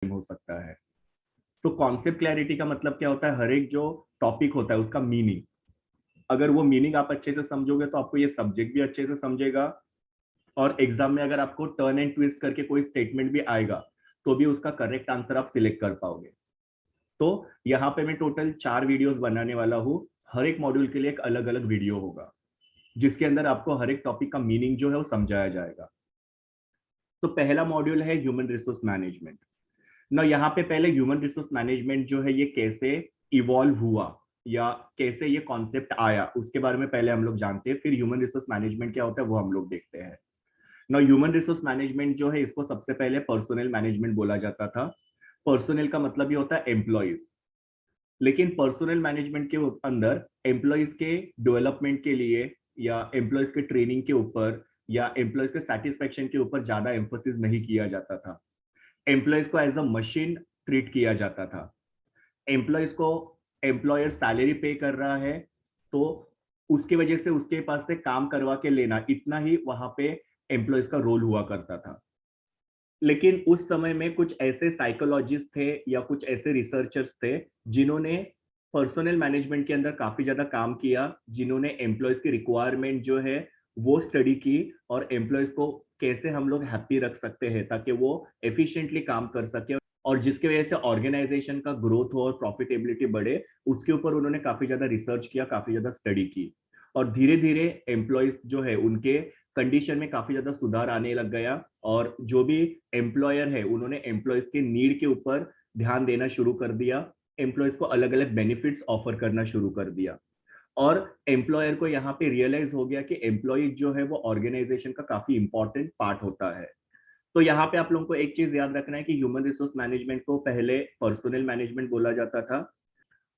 हो सकता है। तो कॉन्सेप्ट क्लैरिटी का मतलब क्या होता है, हर एक जो टॉपिक होता है उसका मीनिंग, अगर वो मीनिंग आप अच्छे से समझोगे तो आपको ये सब्जेक्ट भी अच्छे से समझेगा, और एग्जाम में अगर आपको टर्न एंड ट्विस्ट करके कोई स्टेटमेंट भी आएगा तो भी उसका करेक्ट आंसर आप सिलेक्ट कर पाओगे। तो यहाँ पे मैं टोटल 4 वीडियोस बनाने वाला हूँ। हर एक मॉड्यूल के लिए एक अलग अलग वीडियो होगा जिसके अंदर आपको हर एक टॉपिक का मीनिंग जो है वो समझाया जाएगा। तो पहला मॉड्यूल है ह्यूमन रिसोर्स मैनेजमेंट। ना यहाँ पे पहले ह्यूमन रिसोर्स मैनेजमेंट जो है ये कैसे इवॉल्व हुआ या कैसे ये कॉन्सेप्ट आया उसके बारे में पहले हम लोग जानते हैं, फिर ह्यूमन रिसोर्स मैनेजमेंट क्या होता है वो हम लोग देखते हैं। ना ह्यूमन रिसोर्स मैनेजमेंट जो है इसको सबसे पहले पर्सनल मैनेजमेंट बोला जाता था। पर्सनल का मतलब ही होता है एम्प्लॉयज, लेकिन पर्सनल मैनेजमेंट के अंदर एम्प्लॉयज के डेवलपमेंट के लिए या एम्प्लॉयज के ट्रेनिंग के ऊपर या एम्प्लॉयज के सेटिस्फेक्शन के ऊपर ज्यादा एम्फोसिस नहीं किया जाता था। एम्प्लॉयज को एज अ मशीन ट्रीट किया जाता था। एम्प्लॉयज को एम्प्लॉयर सैलरी पे कर रहा है तो उसकी वजह से उसके पास से काम करवा के लेना, इतना ही वहां पे एम्प्लॉयज का रोल हुआ करता था। लेकिन उस समय में कुछ ऐसे साइकोलॉजिस्ट थे या कुछ ऐसे रिसर्चर्स थे जिन्होंने पर्सनल मैनेजमेंट के अंदर काफी ज्यादा काम किया, जिन्होंने एम्प्लॉयज की रिक्वायरमेंट जो है वो स्टडी की और एम्प्लॉयज को कैसे हम लोग हैप्पी रख सकते हैं ताकि वो एफिशिएंटली काम कर सके और जिसकी वजह से ऑर्गेनाइजेशन का ग्रोथ हो और प्रॉफिटेबिलिटी बढ़े, उसके ऊपर उन्होंने काफी ज्यादा रिसर्च किया, काफी ज्यादा स्टडी की। और धीरे धीरे एम्प्लॉयज जो है उनके कंडीशन में काफी ज्यादा सुधार आने लग गया, और जो भी एम्प्लॉयर है उन्होंने एम्प्लॉयज के नीड के ऊपर ध्यान देना शुरू कर दिया, एम्प्लॉयज को अलग अलग बेनिफिट्स ऑफर करना शुरू कर दिया। और एम्प्लॉयर को यहाँ पे रियलाइज हो गया कि एम्प्लॉय जो है वो ऑर्गेनाइजेशन का काफी इंपॉर्टेंट पार्ट होता है। तो यहाँ पे आप लोगों को एक चीज याद रखना है कि ह्यूमन रिसोर्स मैनेजमेंट को पहले पर्सनल मैनेजमेंट बोला जाता था।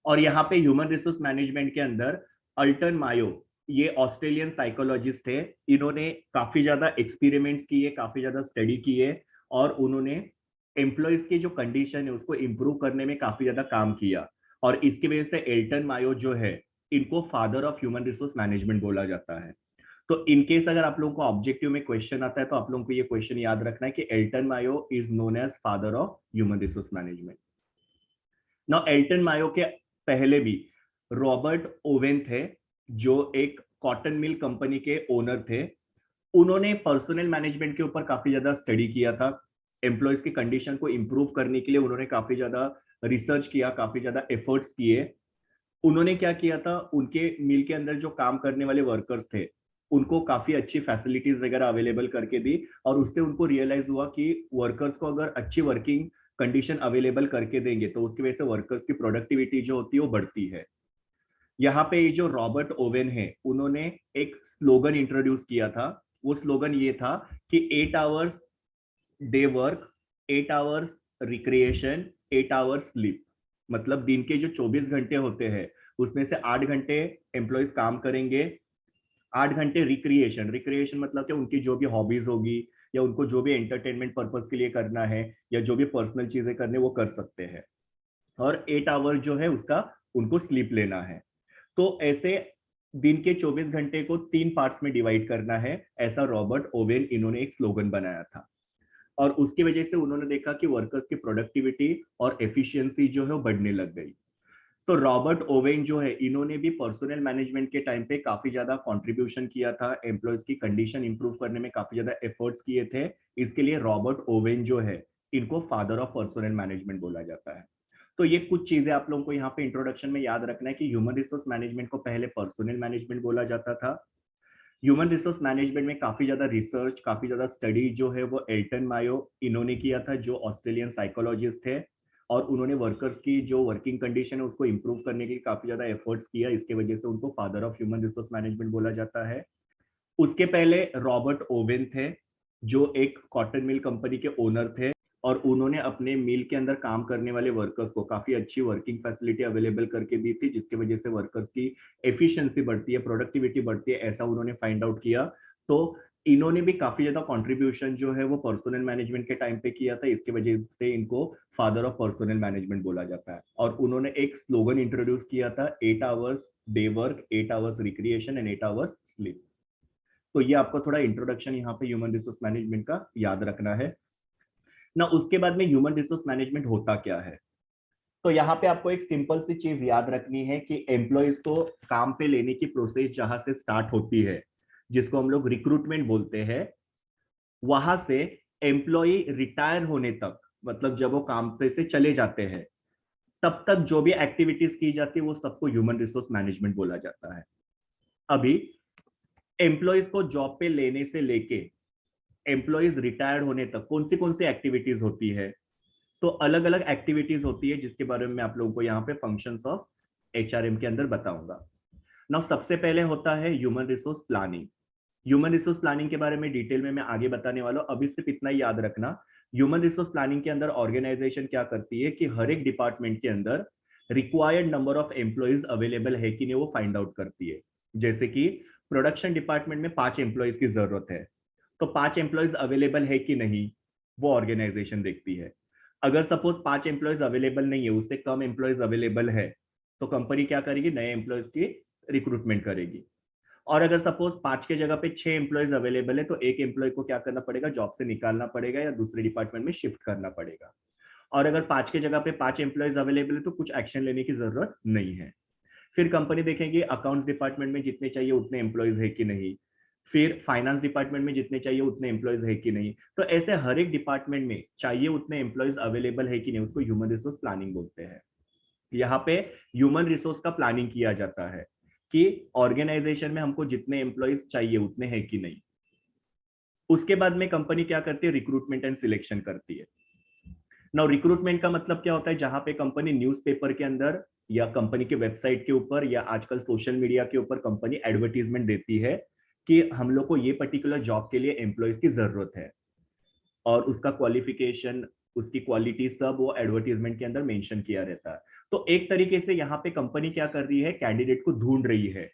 और यहाँ पे ह्यूमन रिसोर्स मैनेजमेंट के अंदर अल्टन मायो, ये ऑस्ट्रेलियन साइकोलॉजिस्ट है, इन्होंने काफी ज्यादा एक्सपेरिमेंट्स किए, काफी ज्यादा स्टडी किए, और उन्होंने एम्प्लॉयज की जो कंडीशन है उसको इंप्रूव करने में काफी ज्यादा काम किया। और इसकी वजह से एल्टन मायो जो है इनको father of human resource management बोला जाता है। तो इनकेस अगर आप लोगों को ऑब्जेक्टिव में क्वेश्चन आता है तो आप लोगों को ये क्वेश्चन याद रखना है कि Elton Mayo is known as father of human resource management. ना एल्टन मायो के पहले भी रॉबर्ट ओवेन थे, जो एक कॉटन मिल कंपनी के ओनर थे। उन्होंने पर्सनल मैनेजमेंट के ऊपर काफी ज्यादा स्टडी किया था। एम्प्लॉयज की कंडीशन को इंप्रूव करने के लिए उन्होंने काफी ज्यादा रिसर्च किया, काफी ज्यादा एफर्ट्स किए। उन्होंने क्या किया था, उनके मिल के अंदर जो काम करने वाले वर्कर्स थे उनको काफी अच्छी फैसिलिटीज वगैरह अवेलेबल करके दी, और उससे उनको रियलाइज हुआ कि वर्कर्स को अगर अच्छी वर्किंग कंडीशन अवेलेबल करके देंगे तो उसकी वजह से वर्कर्स की प्रोडक्टिविटी जो होती है वो बढ़ती है। यहाँ पे ये जो रॉबर्ट ओवेन है उन्होंने एक स्लोगन इंट्रोड्यूस किया था। वो स्लोगन ये था कि 8 hours day work, 8 hours recreation, 8 hours sleep. मतलब दिन के जो 24 घंटे होते हैं उसमें से 8 घंटे एम्प्लॉयज काम करेंगे, 8 घंटे रिक्रिएशन, रिक्रिएशन मतलब कि उनकी जो भी हॉबीज होगी या उनको जो भी एंटरटेनमेंट पर्पज के लिए करना है या जो भी पर्सनल चीजें करने वो कर सकते हैं, और 8 आवर जो है उसका उनको स्लीप लेना है। तो ऐसे दिन के 24 घंटे को 3 पार्ट्स में डिवाइड करना है, ऐसा रॉबर्ट ओवेन इन्होंने एक स्लोगन बनाया था। और उसकी वजह से उन्होंने देखा कि वर्कर्स की प्रोडक्टिविटी और एफिशिएंसी जो है वो बढ़ने लग गई। तो रॉबर्ट ओवेन जो है इन्होंने भी पर्सनल मैनेजमेंट के टाइम पे काफी ज्यादा कंट्रीब्यूशन किया था, एम्प्लॉयज की कंडीशन इंप्रूव करने में काफी ज्यादा एफर्ट्स किए थे। इसके लिए रॉबर्ट ओवेन जो है इनको फादर ऑफ पर्सनल मैनेजमेंट बोला जाता है। तो ये कुछ चीजें आप लोगों को यहाँ पे इंट्रोडक्शन में याद रखना है कि ह्यूमन रिसोर्स मैनेजमेंट को पहले पर्सनल मैनेजमेंट बोला जाता था। ह्यूमन रिसोर्स मैनेजमेंट में काफी ज्यादा रिसर्च, काफी ज्यादा स्टडी जो है वो एल्टन मायो इन्होंने किया था, जो ऑस्ट्रेलियन साइकोलॉजिस्ट थे। और उन्होंने वर्कर्स की जो वर्किंग कंडीशन है उसको इंप्रूव करने के लिए काफी ज्यादा एफर्ट्स किया, इसके वजह से उनको father of human resource management बोला जाता है। उसके पहले रॉबर्ट ओवेन थे, जो एक कॉटन मिल कंपनी के ओनर थे, और उन्होंने अपने मिल के अंदर काम करने वाले वर्कर्स को काफी अच्छी वर्किंग फैसिलिटी अवेलेबल करके दी थी, जिसकी वजह से वर्कर्स की एफिशिएंसी बढ़ती है, प्रोडक्टिविटी बढ़ती है, ऐसा उन्होंने फाइंड आउट किया। तो इन्होंने भी काफी ज्यादा कंट्रीब्यूशन जो है वो पर्सनल मैनेजमेंट के टाइम पे किया था, इसकी वजह से इनको फादर ऑफ पर्सनल मैनेजमेंट बोला जाता है। और उन्होंने एक स्लोगन इंट्रोड्यूस किया था, 8 hours day work, 8 hours recreation and 8 hours sleep. तो ये आपको थोड़ा इंट्रोडक्शन यहाँ पे ह्यूमन रिसोर्स मैनेजमेंट का याद रखना है। ना उसके बाद में ह्यूमन रिसोर्स मैनेजमेंट होता क्या है। तो यहाँ पे आपको एक सिंपल सी चीज याद रखनी है कि एम्प्लॉयज को काम पे लेने की प्रोसेस जहां से स्टार्ट होती है, जिसको हम लोग रिक्रूटमेंट बोलते हैं, वहां से एम्प्लॉय रिटायर होने तक, मतलब जब वो काम पे से चले जाते हैं, तब तक जो भी एक्टिविटीज की जाती है वो सबको ह्यूमन रिसोर्स मैनेजमेंट बोला जाता है। अभी एम्प्लॉयज को जॉब पे लेने से लेके एम्प्लॉयज रिटायर होने तक कौन सी एक्टिविटीज होती है, तो अलग अलग एक्टिविटीज होती है जिसके बारे में मैं आप लोगों को यहाँ पे फंक्शंस ऑफ एचआरएम के अंदर बताऊंगा। नाउ सबसे पहले होता है human resource planning. Human resource planning के बारे में डिटेल में मैं आगे बताने वाला हूं, अभी सिर्फ इतना ही याद रखना। ह्यूमन रिसोर्स प्लानिंग के अंदर ऑर्गेनाइजेशन क्या करती है कि हर एक डिपार्टमेंट के अंदर required number of employees available है कि नहीं वो फाइंड आउट करती है। जैसे कि प्रोडक्शन डिपार्टमेंट में 5 एम्प्लॉयज की जरूरत है, तो 5 एम्प्लॉयज अवेलेबल है कि नहीं वो ऑर्गेनाइजेशन देखती है। अगर सपोज 5 एम्प्लॉयज अवेलेबल नहीं है, उससे कम एम्प्लॉयज अवेलेबल है, तो कंपनी क्या करेगी, नए एम्प्लॉयज की रिक्रूटमेंट करेगी। और अगर सपोज 5 के जगह पे 6 एम्प्लॉयज अवेलेबल है, तो एक एम्प्लॉय को क्या करना पड़ेगा, जॉब से निकालना पड़ेगा या दूसरे डिपार्टमेंट में शिफ्ट करना पड़ेगा। और अगर 5 के जगह पे 5 एम्प्लॉयज अवेलेबल है तो कुछ एक्शन लेने की जरूरत नहीं है। फिर कंपनी देखेगी अकाउंट्स डिपार्टमेंट में जितने चाहिए उतने एम्प्लॉयज है कि नहीं, फिर फाइनेंस डिपार्टमेंट में जितने चाहिए उतने एम्प्लॉयज है कि नहीं। तो ऐसे हर एक डिपार्टमेंट में चाहिए उतने एम्प्लॉयज अवेलेबल है कि नहीं, उसको ह्यूमन रिसोर्स प्लानिंग बोलते हैं। यहाँ पे ह्यूमन रिसोर्स का प्लानिंग किया जाता है कि ऑर्गेनाइजेशन में हमको जितने एम्प्लॉयज चाहिए उतने हैं कि नहीं। उसके बाद में कंपनी क्या करती है, रिक्रूटमेंट एंड सिलेक्शन करती है। नाउ रिक्रूटमेंट का मतलब क्या होता है, जहां पे कंपनी न्यूज़पेपर के अंदर या कंपनी के वेबसाइट के ऊपर या आजकल सोशल मीडिया के ऊपर कंपनी एडवर्टीजमेंट देती है कि हम लोग को ये पर्टिकुलर जॉब के लिए एम्प्लॉयज की जरूरत है, और उसका क्वालिफिकेशन, उसकी क्वालिटी सब वो एडवर्टीजमेंट के अंदर मेंशन किया रहता है। तो एक तरीके से यहाँ पे कंपनी क्या कर रही है, कैंडिडेट को ढूंढ रही है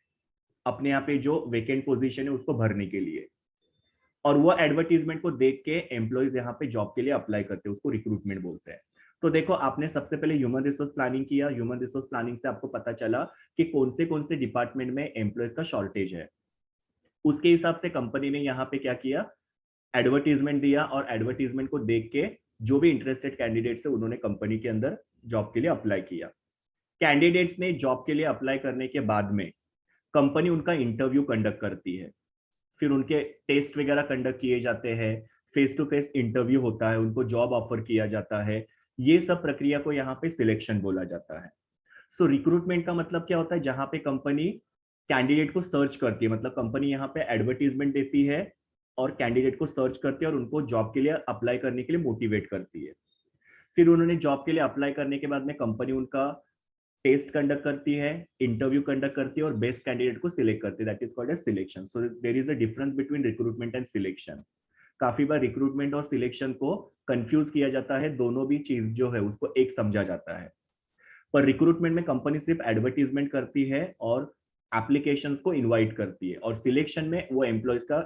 अपने यहाँ पे जो वेकेंट पोजीशन है उसको भरने के लिए, और वो एडवर्टीजमेंट को देख के एम्प्लॉयज यहाँ पे जॉब के लिए अप्लाई करते हैं, उसको रिक्रूटमेंट बोलते हैं। तो देखो आपने सबसे पहले ह्यूमन रिसोर्स प्लानिंग किया, ह्यूमन रिसोर्स प्लानिंग से आपको पता चला कि कौन से डिपार्टमेंट में एम्प्लॉयज का शॉर्टेज है। उसके हिसाब से कंपनी ने यहाँ पे क्या किया, एडवर्टीजमेंट दिया, और एडवर्टीजमेंट को देख के जो भी इंटरेस्टेड कैंडिडेट्स है उन्होंने कंपनी के अंदर जॉब के लिए अप्लाई किया। कैंडिडेट्स ने जॉब के लिए अप्लाई करने के बाद में कंपनी उनका इंटरव्यू कंडक्ट करती है, फिर उनके टेस्ट वगैरह कंडक्ट किए जाते हैं, फेस टू फेस इंटरव्यू होता है, उनको जॉब ऑफर किया जाता है। ये सब प्रक्रिया को यहाँ पे सिलेक्शन बोला जाता है। सो रिक्रूटमेंट का मतलब क्या होता है, जहां पे कंपनी कैंडिडेट को सर्च करती है, मतलब कंपनी यहाँ पे एडवर्टीजमेंट देती है और कैंडिडेट को सर्च करती है और उनको जॉब के लिए अप्लाई करने के लिए मोटिवेट करती है। फिर उन्होंने जॉब के लिए अप्लाई करने के बाद में कंपनी उनका टेस्ट कंडक्ट करती है, इंटरव्यू कंडक्ट करती है और बेस्ट कैंडिडेट को सिलेक्ट करती है, that is called as selection. So there is a difference between recruitment and selection. काफी बार रिक्रूटमेंट और सिलेक्शन को कंफ्यूज किया जाता है, दोनों भी चीज जो है उसको एक समझा जाता है। पर रिक्रूटमेंट में कंपनी सिर्फ एडवर्टीजमेंट करती है और एप्लीकेशंस को इनवाइट करती है, और सिलेक्शन में वो एम्प्लॉयज का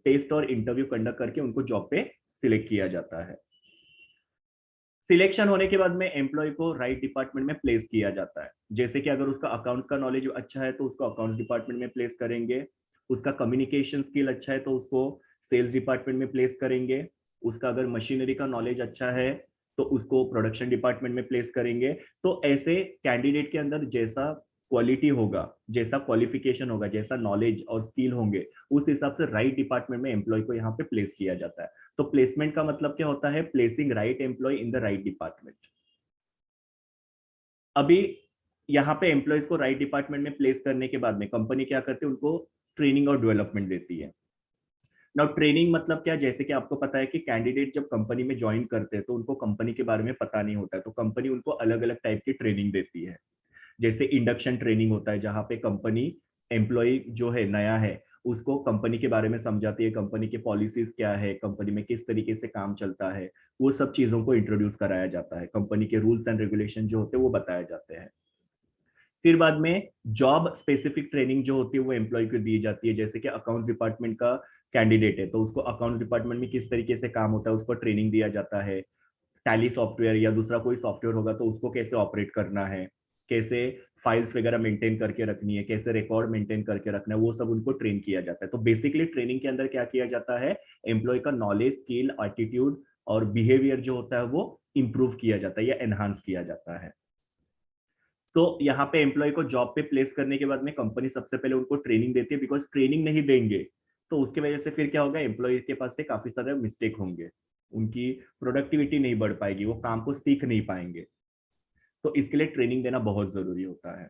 टेस्ट और इंटरव्यू कंडक्ट करके उनको जॉब पे सिलेक्ट किया जाता है। सिलेक्शन होने के बाद में एम्प्लॉय को राइट डिपार्टमेंट में प्लेस किया जाता है। जैसे कि अगर उसका अकाउंट का नॉलेज अच्छा है तो उसको अकाउंट्स डिपार्टमेंट में प्लेस करेंगे, उसका कम्युनिकेशन स्किल अच्छा है तो उसको सेल्स डिपार्टमेंट में प्लेस करेंगे, उसका अगर मशीनरी का नॉलेज अच्छा है तो उसको प्रोडक्शन डिपार्टमेंट में प्लेस करेंगे। तो ऐसे कैंडिडेट के अंदर जैसा क्वालिटी होगा, जैसा क्वालिफिकेशन होगा, जैसा नॉलेज और स्किल होंगे, उस हिसाब से राइट डिपार्टमेंट में एम्प्लॉय को यहाँ पे प्लेस किया जाता है। तो प्लेसमेंट का मतलब क्या होता है, placing right employee in the right department. अभी यहाँ पे एम्प्लॉयज को राइट डिपार्टमेंट में प्लेस करने के बाद में कंपनी क्या करती है, उनको ट्रेनिंग और डेवलपमेंट देती है। नाउ ट्रेनिंग मतलब क्या, जैसे कि आपको पता है कि कैंडिडेट जब कंपनी में ज्वाइन करते हैं तो उनको कंपनी के बारे में पता नहीं होता है, तो कंपनी उनको अलग अलग टाइप की ट्रेनिंग देती है। जैसे इंडक्शन ट्रेनिंग होता है, जहां पे कंपनी एम्प्लॉय जो है नया है उसको कंपनी के बारे में समझाती है, कंपनी के पॉलिसीज क्या है, कंपनी में किस तरीके से काम चलता है, वो सब चीजों को इंट्रोड्यूस कराया जाता है, कंपनी के रूल्स एंड रेगुलेशन जो होते हैं वो बताए जाते हैं। फिर बाद में जॉब स्पेसिफिक ट्रेनिंग जो होती है वो एम्प्लॉय को दी जाती है। जैसे कि अकाउंट्स डिपार्टमेंट का कैंडिडेट है तो उसको अकाउंट्स डिपार्टमेंट में किस तरीके से काम होता है उसको ट्रेनिंग दिया जाता है। टैली सॉफ्टवेयर या दूसरा कोई सॉफ्टवेयर होगा तो उसको कैसे ऑपरेट करना है, कैसे फाइल्स वगैरह मेंटेन करके रखनी है, कैसे रिकॉर्ड मेंटेन करके रखना है, वो सब उनको ट्रेन किया जाता है। तो बेसिकली ट्रेनिंग के अंदर क्या किया जाता है, एम्प्लॉय का नॉलेज, स्किल, एटीट्यूड और बिहेवियर जो होता है वो इंप्रूव किया जाता है या एनहांस किया जाता है। तो यहाँ पे एम्प्लॉय को जॉब पे प्लेस करने के बाद में कंपनी सबसे पहले उनको ट्रेनिंग देती है, बिकॉज ट्रेनिंग नहीं देंगे तो उसकी वजह से फिर क्या होगा, एम्प्लॉय के पास से काफी सारे मिस्टेक होंगे, उनकी प्रोडक्टिविटी नहीं बढ़ पाएगी, वो काम को सीख नहीं पाएंगे। तो इसके लिए ट्रेनिंग देना बहुत जरूरी होता है।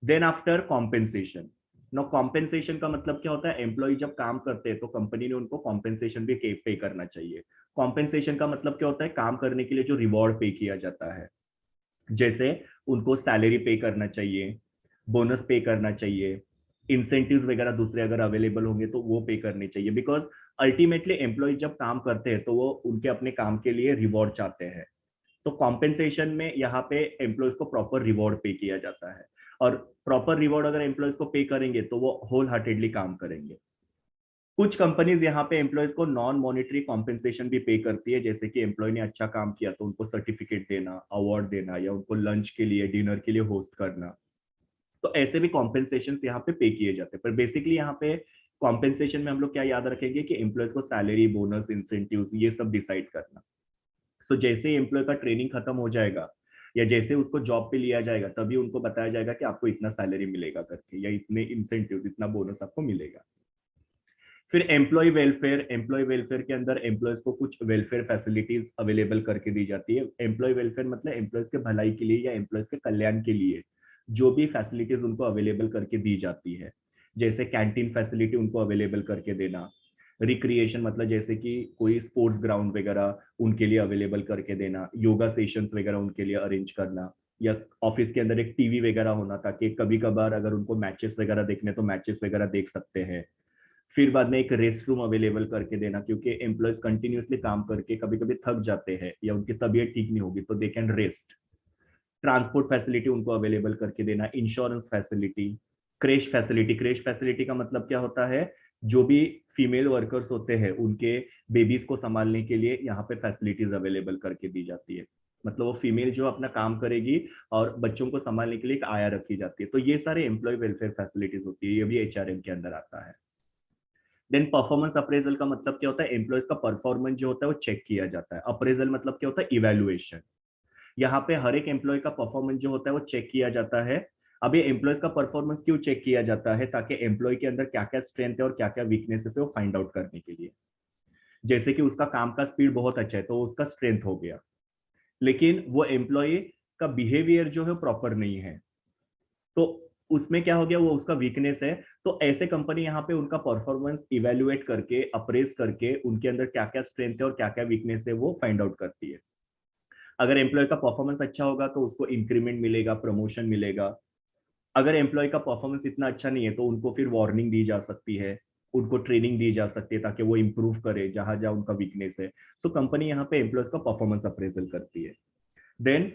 Then after compensation. No, compensation का मतलब क्या होता है, एम्प्लॉय जब काम करते हैं तो कंपनी ने उनको कॉम्पेंसेशन भी पे करना चाहिए। कॉम्पेंसेशन का मतलब क्या होता है, काम करने के लिए जो रिवॉर्ड पे किया जाता है, जैसे उनको सैलरी पे करना चाहिए, बोनस पे करना चाहिए, इंसेंटिव्स वगैरह दूसरे अगर अवेलेबल होंगे तो वो पे करने चाहिए, बिकॉज अल्टीमेटली एम्प्लॉय जब काम करते हैं तो वो उनके अपने काम के लिए रिवॉर्ड चाहते हैं। तो कॉम्पेंसेशन में यहाँ पे एम्प्लॉयज को प्रॉपर रिवॉर्ड पे किया जाता है, और प्रॉपर रिवॉर्ड अगर एम्प्लॉयज को पे करेंगे तो वो होल हार्टेडली काम करेंगे। कुछ कंपनीज यहाँ पे एम्प्लॉयज को नॉन मॉनिटरी कॉम्पेंसेशन भी पे करती है, जैसे कि एम्प्लॉय ने अच्छा काम किया तो उनको सर्टिफिकेट देना, अवार्ड देना, या उनको लंच के लिए, डिनर के लिए होस्ट करना। तो ऐसे भी कॉम्पेंसेशन यहाँ पे किए जाते हैं, पर बेसिकली यहाँ पे कॉम्पेंसेशन में हम लोग क्या याद रखेंगे कि एम्प्लॉयज को सैलरी, बोनस, इंसेंटिव ये सब डिसाइड करना। तो जैसे ही एम्प्लॉय का ट्रेनिंग खत्म हो जाएगा या जैसे उसको जॉब पे लिया जाएगा, तभी उनको बताया जाएगा कि आपको इतना सैलरी मिलेगा करके, या इतने इंसेंटिव, इतना बोनस आपको मिलेगा। फिर एम्प्लॉय वेलफेयर के अंदर एम्प्लॉयज को कुछ वेलफेयर फैसिलिटीज अवेलेबल करके दी जाती है। एम्प्लॉय वेलफेयर मतलब एम्प्लॉयज के भलाई के लिए या एम्प्लॉयज के कल्याण के लिए जो भी फैसिलिटीज उनको अवेलेबल करके दी जाती है, जैसे कैंटीन फैसिलिटी उनको अवेलेबल करके देना, रिक्रिएशन मतलब जैसे कि कोई स्पोर्ट्स ग्राउंड वगैरह उनके लिए अवेलेबल करके देना, योगा सेशंस वगैरह उनके लिए अरेंज करना, या ऑफिस के अंदर एक टीवी वगैरह होना ताकि कभी कभार अगर उनको मैचेस वगैरह देखने तो मैचेस वगैरह देख सकते हैं। फिर बाद में एक रेस्ट रूम अवेलेबल करके देना, क्योंकि एम्प्लॉयज कंटिन्यूसली काम करके कभी कभी थक जाते हैं या उनकी तबीयत ठीक नहीं होगी तो they can rest. Transport facility उनको अवेलेबल करके देना, इंश्योरेंस फैसिलिटी, क्रेश फैसिलिटी का मतलब क्या होता है, जो भी फीमेल वर्कर्स होते हैं उनके बेबीज को संभालने के लिए यहाँ पे फैसिलिटीज अवेलेबल करके दी जाती है। मतलब वो फीमेल जो अपना काम करेगी और बच्चों को संभालने के लिए एक आया रखी जाती है। तो ये सारे एम्प्लॉय वेलफेयर फैसिलिटीज होती है, ये भी एचआरएम के अंदर आता है। देन परफॉर्मेंस अप्रेजल का मतलब क्या होता है, एम्प्लॉयज का परफॉर्मेंस जो होता है वो चेक किया जाता है। अप्रेजल मतलब क्या होता है, इवेल्युएशन। यहाँ पे हर एक एम्प्लॉय का परफॉर्मेंस जो होता है वो चेक किया जाता है। अब ये एम्प्लॉयज का परफॉर्मेंस क्यों चेक किया जाता है, ताकि एम्प्लॉय के अंदर क्या क्या स्ट्रेंथ है और क्या क्या वीकनेसेस है वो फाइंड आउट करने के लिए। जैसे कि उसका काम का स्पीड बहुत अच्छा है तो उसका स्ट्रेंथ हो गया, लेकिन वो एम्प्लॉय का बिहेवियर जो है प्रॉपर नहीं है तो उसमें क्या हो गया, वो उसका वीकनेस है। तो ऐसे कंपनी यहाँ पे उनका परफॉर्मेंस इवेल्युएट करके, अप्रेस करके उनके अंदर क्या क्या स्ट्रेंथ है और क्या क्या वीकनेस है वो फाइंड आउट करती है। अगर एम्प्लॉय का परफॉर्मेंस अच्छा होगा तो उसको इंक्रीमेंट मिलेगा, प्रमोशन मिलेगा। अगर एम्प्लॉय का परफॉर्मेंस इतना अच्छा नहीं है तो उनको फिर वार्निंग दी जा सकती है, उनको ट्रेनिंग दी जा सकती है ताकि वो इंप्रूव करे जहां जहां उनका वीकनेस है। सो कंपनी यहाँ पे एम्प्लॉयज का परफॉर्मेंस अप्रेजल करती है। देन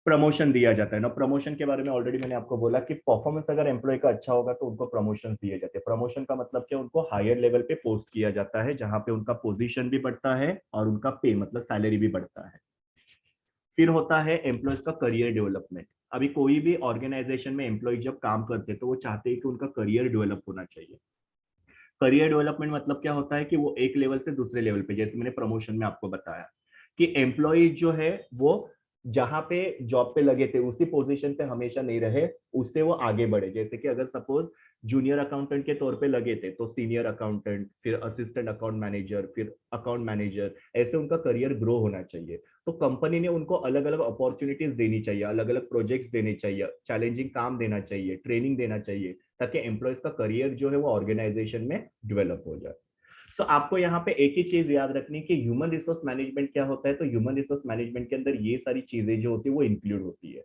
प्रमोशन दिया जाता है ना। प्रमोशन के बारे में ऑलरेडी मैंने आपको बोला कि परफॉर्मेंस अगर एम्प्लॉय का अच्छा होगा तो उनको प्रमोशन दिए जाते हैं। प्रमोशन का मतलब क्या, उनको हायर लेवल पे पोस्ट किया जाता है जहां पे उनका पोजीशन भी बढ़ता है और उनका पे मतलब सैलरी भी बढ़ता है। फिर होता है एम्प्लॉयज का करियर डेवलपमेंट। अभी कोई भी ऑर्गेनाइजेशन में एम्प्लॉय जब काम करते हैं तो वो चाहते हैं कि उनका करियर डेवलप होना चाहिए। करियर डेवलपमेंट मतलब क्या होता है कि वो एक लेवल से दूसरे लेवल पे, जैसे मैंने प्रमोशन में आपको बताया कि एम्प्लॉय जो है वो जहां पे जॉब पे लगे थे उसी पोजीशन पे हमेशा नहीं रहे, उससे वो आगे बढ़े। जैसे कि अगर सपोज जूनियर अकाउंटेंट के तौर पे लगे थे तो सीनियर अकाउंटेंट, फिर असिस्टेंट अकाउंट मैनेजर, फिर अकाउंट मैनेजर, ऐसे उनका करियर ग्रो होना चाहिए। तो कंपनी ने उनको अलग अलग अपॉर्चुनिटीज देनी चाहिए, अलग अलग प्रोजेक्ट्स देने चाहिए, चैलेंजिंग काम देना चाहिए, ट्रेनिंग देना चाहिए, ताकि एम्प्लॉयज का करियर जो है वो ऑर्गेनाइजेशन में डेवलप हो जाए। सो आपको यहाँ पे एक ही चीज याद रखनी कि ह्यूमन रिसोर्स मैनेजमेंट क्या होता है। तो ह्यूमन रिसोर्स मैनेजमेंट के अंदर ये सारी चीजें जो होती है वो इंक्लूड होती है।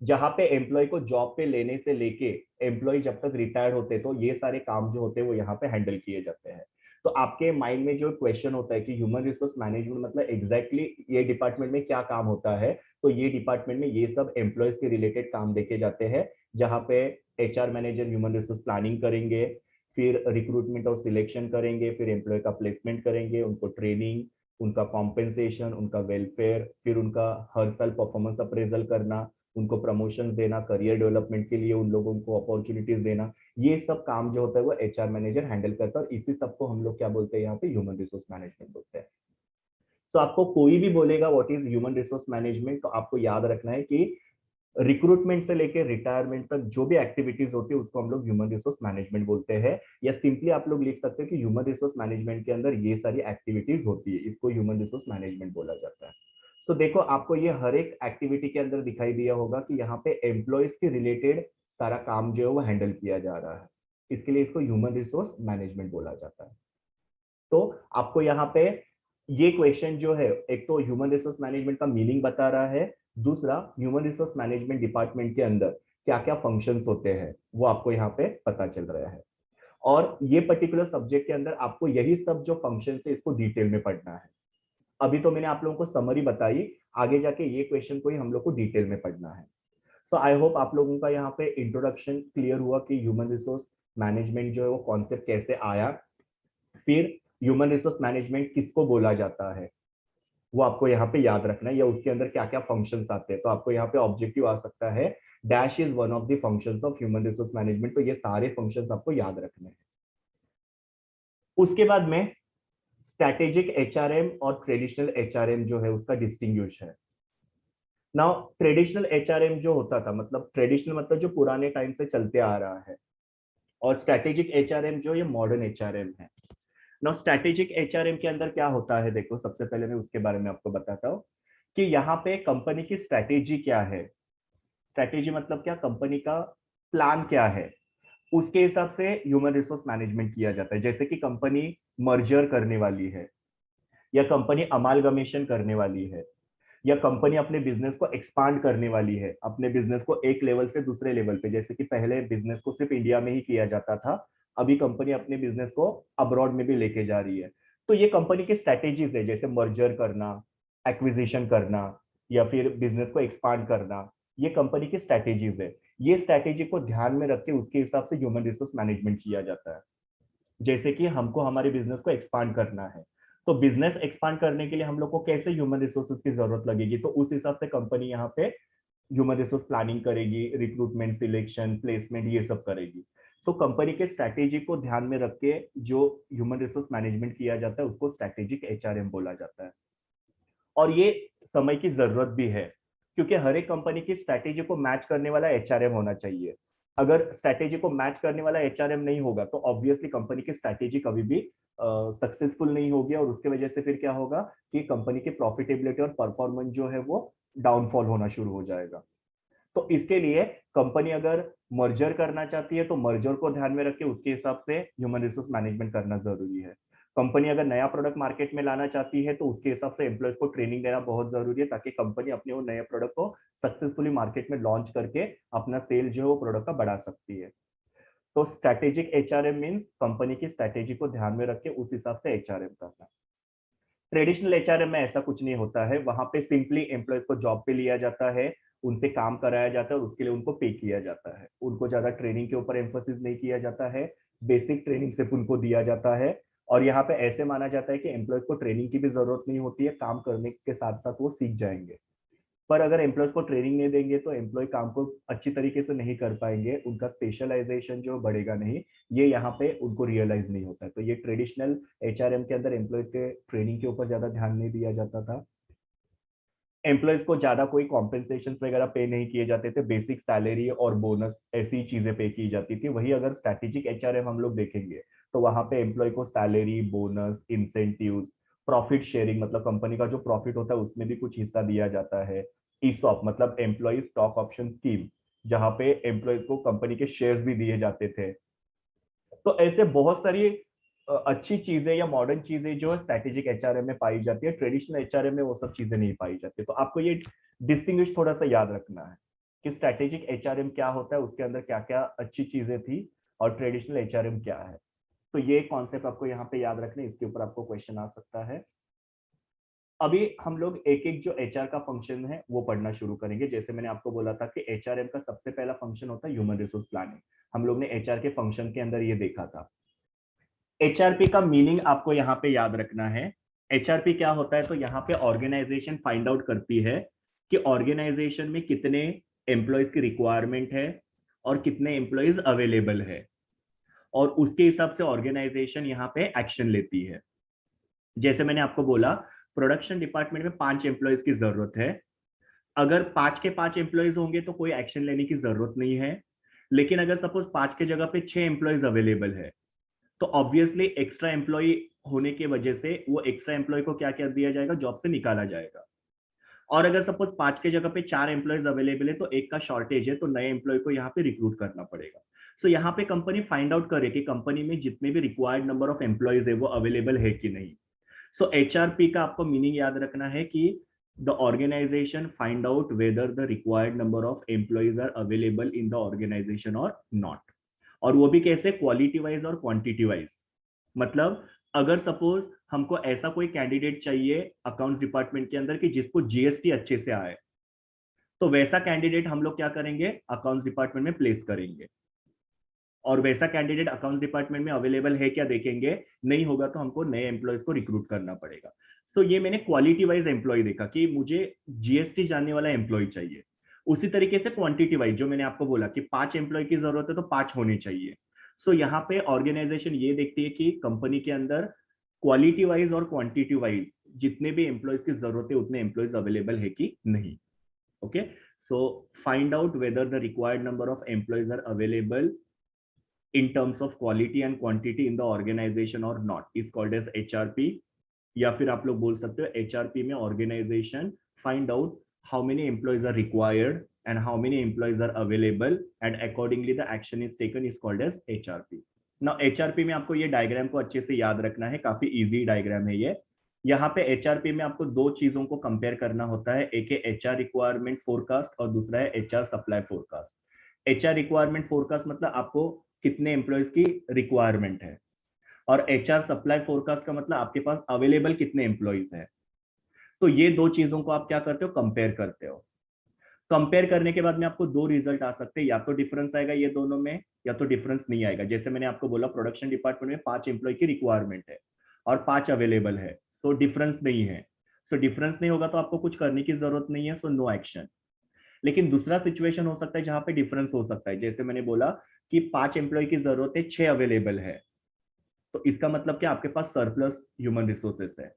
जहां पे एम्प्लॉय को जॉब पे लेने से लेके एम्प्लॉय जब तक रिटायर्ड होते हैं तो ये सारे काम जो होते हैं वो यहाँ पे हैंडल किए जाते हैं। तो आपके माइंड में जो क्वेश्चन होता है कि ह्यूमन रिसोर्स मैनेजमेंट मतलब एग्जैक्टली ये डिपार्टमेंट में क्या काम होता है, तो ये डिपार्टमेंट में ये सब एम्प्लॉयज के रिलेटेड काम देखे जाते हैं, जहां पे HR manager human resource planning करेंगे, फिर रिक्रूटमेंट और सिलेक्शन करेंगे, फिर एम्प्लॉय का प्लेसमेंट करेंगे, उनको ट्रेनिंग, उनका कॉम्पेंसेशन, उनका वेलफेयर, फिर उनका हर साल परफॉर्मेंस अप्रेजल करना, उनको प्रमोशन देना, करियर डेवलपमेंट के लिए उन लोगों को अपॉर्चुनिटीज देना। ये सब काम जो होता है वो एचआर मैनेजर हैंडल करता है, और इसी सबको हम लोग क्या बोलते हैं यहाँ पे, ह्यूमन रिसोर्स मैनेजमेंट बोलते हैं। सो आपको कोई भी बोलेगा what is human resource management, तो आपको याद रखना है कि रिक्रूटमेंट से लेकर रिटायरमेंट तक जो भी एक्टिविटीज होती है उसको हम लोग ह्यूमन रिसोर्स मैनेजमेंट बोलते हैं, या सिंपली आप लोग लिख सकते हैं कि ह्यूमन रिसोर्स मैनेजमेंट के अंदर ये सारी एक्टिविटीज होती है, इसको ह्यूमन रिसोर्स मैनेजमेंट बोला जाता है। तो देखो आपको ये हर एक एक्टिविटी के अंदर दिखाई दिया होगा कि यहाँ पे एम्प्लॉयज के रिलेटेड सारा काम जो है वो हैंडल किया जा रहा है, इसके लिए इसको ह्यूमन रिसोर्स मैनेजमेंट बोला जाता है। तो आपको यहाँ पे ये क्वेश्चन जो है, एक तो ह्यूमन रिसोर्स मैनेजमेंट का मीनिंग बता रहा है, दूसरा ह्यूमन रिसोर्स मैनेजमेंट डिपार्टमेंट के अंदर क्या क्या फंक्शंस होते हैं वो आपको यहाँ पे पता चल रहा है। और ये पर्टिकुलर सब्जेक्ट के अंदर आपको यही सब जो फंक्शन है इसको डिटेल में पढ़ना है। अभी तो मैंने आप लोगों को समरी बताई, आगे जाके ये क्वेश्चन को ही हम लोग को डिटेल में पढ़ना है। सो आई होप आप लोगों का यहाँ पे इंट्रोडक्शन क्लियर हुआ कि ह्यूमन रिसोर्स मैनेजमेंट जो है वो कॉन्सेप्ट कैसे आया, फिर ह्यूमन रिसोर्स मैनेजमेंट किसको बोला जाता है वो आपको यहाँ पे याद रखना है, या उसके अंदर क्या क्या फंक्शंस आते हैं। तो आपको यहाँ पे ऑब्जेक्टिव आ सकता है dash is one of the functions of human resource management, तो ये सारे फंक्शंस आपको याद रखने हैं। उसके बाद में स्ट्रैटेजिक एचआरएम और ट्रेडिशनल एचआरएम जो है उसका डिस्टिंग्विश है। नाउ ट्रेडिशनल एचआरएम जो होता था, मतलब ट्रेडिशनल मतलब जो पुराने टाइम से चलते आ रहा है, और स्ट्रैटेजिक एचआरएम जो ये मॉडर्न एचआरएम है। नाउ स्ट्रैटेजिक एचआरएम के अंदर क्या होता है, देखो सबसे पहले मैं उसके बारे में आपको बताता हूँ कि यहाँ पे कंपनी की स्ट्रैटेजी क्या है। स्ट्रैटेजी मतलब क्या, कंपनी का प्लान क्या है, उसके हिसाब से ह्यूमन रिसोर्स मैनेजमेंट किया जाता है। जैसे कि कंपनी मर्जर करने वाली है, या कंपनी अमालगमेशन करने वाली है, या कंपनी अपने बिजनेस को एक्सपांड करने वाली है, अपने बिजनेस को एक लेवल से दूसरे लेवल पे, जैसे कि पहले बिजनेस को सिर्फ इंडिया में ही किया जाता था, अभी कंपनी अपने बिजनेस को अब्रॉड में भी लेके जा रही है। तो ये कंपनी की स्ट्रैटेजीज है, जैसे मर्जर करना, एक्विजिशन करना, या फिर बिजनेस को एक्सपांड करना, ये कंपनी की स्ट्रैटेजीज है। ये स्ट्रैटेजी को ध्यान में रख के उसके हिसाब से ह्यूमन रिसोर्स मैनेजमेंट किया जाता है। जैसे कि हमको हमारे बिजनेस को एक्सपांड करना है, तो बिजनेस एक्सपांड करने के लिए हम लोग को कैसे ह्यूमन रिसोर्सेज की जरूरत लगेगी, तो उस हिसाब से कंपनी यहाँ पे ह्यूमन रिसोर्स प्लानिंग करेगी, रिक्रूटमेंट, सिलेक्शन, प्लेसमेंट, ये सब करेगी। सो कंपनी के स्ट्रैटेजी को ध्यान में रख के जो ह्यूमन रिसोर्स मैनेजमेंट किया जाता है उसको स्ट्रैटेजिक एचआरएम बोला जाता है। और ये समय की जरूरत भी है, क्योंकि हर एक कंपनी की स्ट्रैटेजी को मैच करने वाला एचआरएम होना चाहिए। अगर स्ट्रैटेजी को मैच करने वाला एचआरएम नहीं होगा तो ऑब्वियसली कंपनी की स्ट्रैटेजी कभी भी सक्सेसफुल नहीं होगी, और उसके वजह से फिर क्या होगा कि कंपनी की प्रॉफिटेबिलिटी और परफॉर्मेंस जो है वो डाउनफॉल होना शुरू हो जाएगा। तो इसके लिए कंपनी अगर मर्जर करना चाहती है तो मर्जर को ध्यान में रख के उसके हिसाब से ह्यूमन रिसोर्स मैनेजमेंट करना जरूरी है। कंपनी अगर नया प्रोडक्ट मार्केट में लाना चाहती है तो उसके हिसाब से एम्प्लॉयज को ट्रेनिंग देना बहुत जरूरी है, ताकि कंपनी अपने वो नए प्रोडक्ट को सक्सेसफुली मार्केट में लॉन्च करके अपना सेल जो है वो प्रोडक्ट का बढ़ा सकती है। तो स्ट्रैटेजिक एचआरएम मींस कंपनी की स्ट्रैटेजी को ध्यान में रख के उस हिसाब से एचआरएम करना। ट्रेडिशनल एचआरएम में ऐसा कुछ नहीं होता है, वहां पे सिंपली एम्प्लॉयज को जॉब पे लिया जाता है, उनसे काम कराया जाता है और उसके लिए उनको पे किया जाता है। उनको ज्यादा ट्रेनिंग के ऊपर एम्फोसिस नहीं किया जाता है, बेसिक ट्रेनिंग सिर्फ उनको दिया जाता है। और यहाँ पे ऐसे माना जाता है कि एम्प्लॉयज को ट्रेनिंग की भी जरूरत नहीं होती है, काम करने के साथ साथ वो सीख जाएंगे। पर अगर एम्प्लॉयज को ट्रेनिंग नहीं देंगे तो एम्प्लॉय काम को अच्छी तरीके से नहीं कर पाएंगे, उनका स्पेशलाइजेशन जो बढ़ेगा नहीं, ये यहाँ पे उनको रियलाइज नहीं होता है। तो ये ट्रेडिशनल एचआरएम के अंदर एम्प्लॉयज के ट्रेनिंग के ऊपर ज्यादा ध्यान नहीं दिया जाता था। एम्प्लॉयज को ज्यादा कोई कॉम्पेंसेशन वगैरह पे नहीं किए जाते थे, बेसिक सैलरी और बोनस ऐसी चीजें पे की जाती थी। वही अगर स्ट्रैटेजिक एचआरएम हम लोग देखेंगे तो वहां पे एम्प्लॉय को salary, bonus, incentives, profit sharing मतलब कंपनी का जो प्रॉफिट होता है उसमें भी कुछ हिस्सा दिया जाता है। ईसॉप मतलब एम्प्लॉय स्टॉक ऑप्शन स्कीम, जहां पे एम्प्लॉय को कंपनी के शेयर्स भी दिए जाते थे। तो ऐसे बहुत सारी अच्छी चीजें या मॉडर्न चीजें जो स्ट्रैटेजिक एचआरएम में पाई जाती है, ट्रेडिशनल एचआरएम में वो सब चीजें नहीं पाई जाती। तो आपको ये डिस्टिंग्विश थोड़ा सा याद रखना है कि स्ट्रैटेजिक एचआरएम क्या होता है, उसके अंदर क्या क्या अच्छी चीजें थी, और ट्रेडिशनल एचआरएम क्या है। तो ये कॉन्सेप्ट आपको यहाँ पे याद रखना है, इसके ऊपर आपको क्वेश्चन आ सकता है। अभी हम लोग एक एक जो एचआर का फंक्शन है वो पढ़ना शुरू करेंगे। जैसे मैंने आपको बोला था कि एचआरएम का सबसे पहला फंक्शन होता है ह्यूमन रिसोर्स प्लानिंग। हम लोग ने एचआर के फंक्शन के अंदर ये देखा था। एचआरपी का मीनिंग आपको यहाँ पे याद रखना है। एचआरपी क्या होता है, तो यहाँ पे ऑर्गेनाइजेशन फाइंड आउट करती है कि ऑर्गेनाइजेशन में कितने एम्प्लॉयज की रिक्वायरमेंट है और कितने एम्प्लॉयज अवेलेबल है, और उसके हिसाब से ऑर्गेनाइजेशन यहाँ पे एक्शन लेती है। जैसे मैंने आपको बोला प्रोडक्शन डिपार्टमेंट में 5 एम्प्लॉयज की जरूरत है। अगर 5 के 5 एम्प्लॉयज होंगे तो कोई एक्शन लेने की जरूरत नहीं है, लेकिन अगर सपोज 5 के जगह पे 6 एम्प्लॉयज अवेलेबल है, तो ऑब्वियसली एक्स्ट्रा एम्प्लॉय होने की वजह से वो एक्स्ट्रा एम्प्लॉय को क्या कर दिया जाएगा, जॉब से निकाला जाएगा। और अगर सपोज 5 के जगह पे 4 एम्प्लॉयज अवेलेबल है तो एक का शॉर्टेज है, तो नए एम्प्लॉय को यहाँ पे रिक्रूट करना पड़ेगा। सो यहाँ पे कंपनी फाइंड आउट करे कि कंपनी में जितने भी रिक्वायर्ड नंबर ऑफ एम्प्लॉयज है वो अवेलेबल है कि नहीं। सो एचआरपी का आपको मीनिंग याद रखना है कि the organization find out whether the required number of employees are available in the organization और नॉट। और वो भी कैसे, क्वालिटी वाइज और क्वांटिटी वाइज। मतलब अगर सपोज हमको ऐसा कोई कैंडिडेट चाहिए अकाउंट्स डिपार्टमेंट के अंदर कि जिसको जीएसटी अच्छे से आए, तो वैसा कैंडिडेट हम लोग क्या करेंगे, अकाउंट्स डिपार्टमेंट में प्लेस करेंगे। और वैसा कैंडिडेट अकाउंट्स डिपार्टमेंट में अवेलेबल है क्या देखेंगे, नहीं होगा तो हमको नए एम्प्लॉयज को रिक्रूट करना पड़ेगा। तो ये मैंने क्वालिटी वाइज एम्प्लॉय देखा कि मुझे जीएसटी जानने वाला एम्प्लॉय चाहिए। उसी तरीके से क्वांटिटी वाइज जो मैंने आपको बोला कि 5 एम्प्लॉय की जरूरत है तो 5 होने चाहिए। सो यहाँ पे ऑर्गेनाइजेशन ये देखती है कि कंपनी के अंदर क्वालिटी वाइज और क्वांटिटी वाइज जितने भी एम्प्लॉयज की जरूरत है उतने एम्प्लॉयज अवेलेबल है कि नहीं। Okay, so find out whether the required number of employees are available in terms of quality and quantity in the organization or not is called as HRP। या फिर आप लोग बोल सकते हो HRP में organization find out how many employees are required and how many employees are available and accordingly the action is taken is called as HRP। now HRP में आपको ये डायग्राम को अच्छे से याद रखना है, काफी इजी डायग्राम है ये। यहाँ पे HRP में आपको दो चीजों को कंपेयर करना होता है, एक है HR रिक्वायरमेंट फोरकास्ट और दूसरा है HR supply forecast. HR requirement forecast मतलब आपको कितने एम्प्लॉयज की रिक्वायरमेंट है, और HR सप्लाई फोरकास्ट का मतलब आपके पास अवेलेबल कितने एम्प्लॉयज हैं। तो ये दो चीजों को आप क्या करते हो, कंपेयर करते हो। कंपेयर करने के बाद में आपको दो रिजल्ट आ सकते हैं, या तो डिफरेंस आएगा ये दोनों में या तो डिफरेंस नहीं आएगा। जैसे मैंने आपको बोला प्रोडक्शन डिपार्टमेंट में 5 एम्प्लॉय की रिक्वायरमेंट है और 5 अवेलेबल है, सो डिफरेंस नहीं है। सो डिफरेंस नहीं होगा तो आपको कुछ करने की जरूरत नहीं है, सो नो एक्शन। लेकिन दूसरा सिचुएशन हो सकता है जहां पे डिफरेंस हो सकता है, जैसे मैंने बोला कि 5 एम्प्लॉय की जरूरत है, 6 अवेलेबल है, तो इसका मतलब क्या आपके पास सरप्लस ह्यूमन रिसोर्सेस है।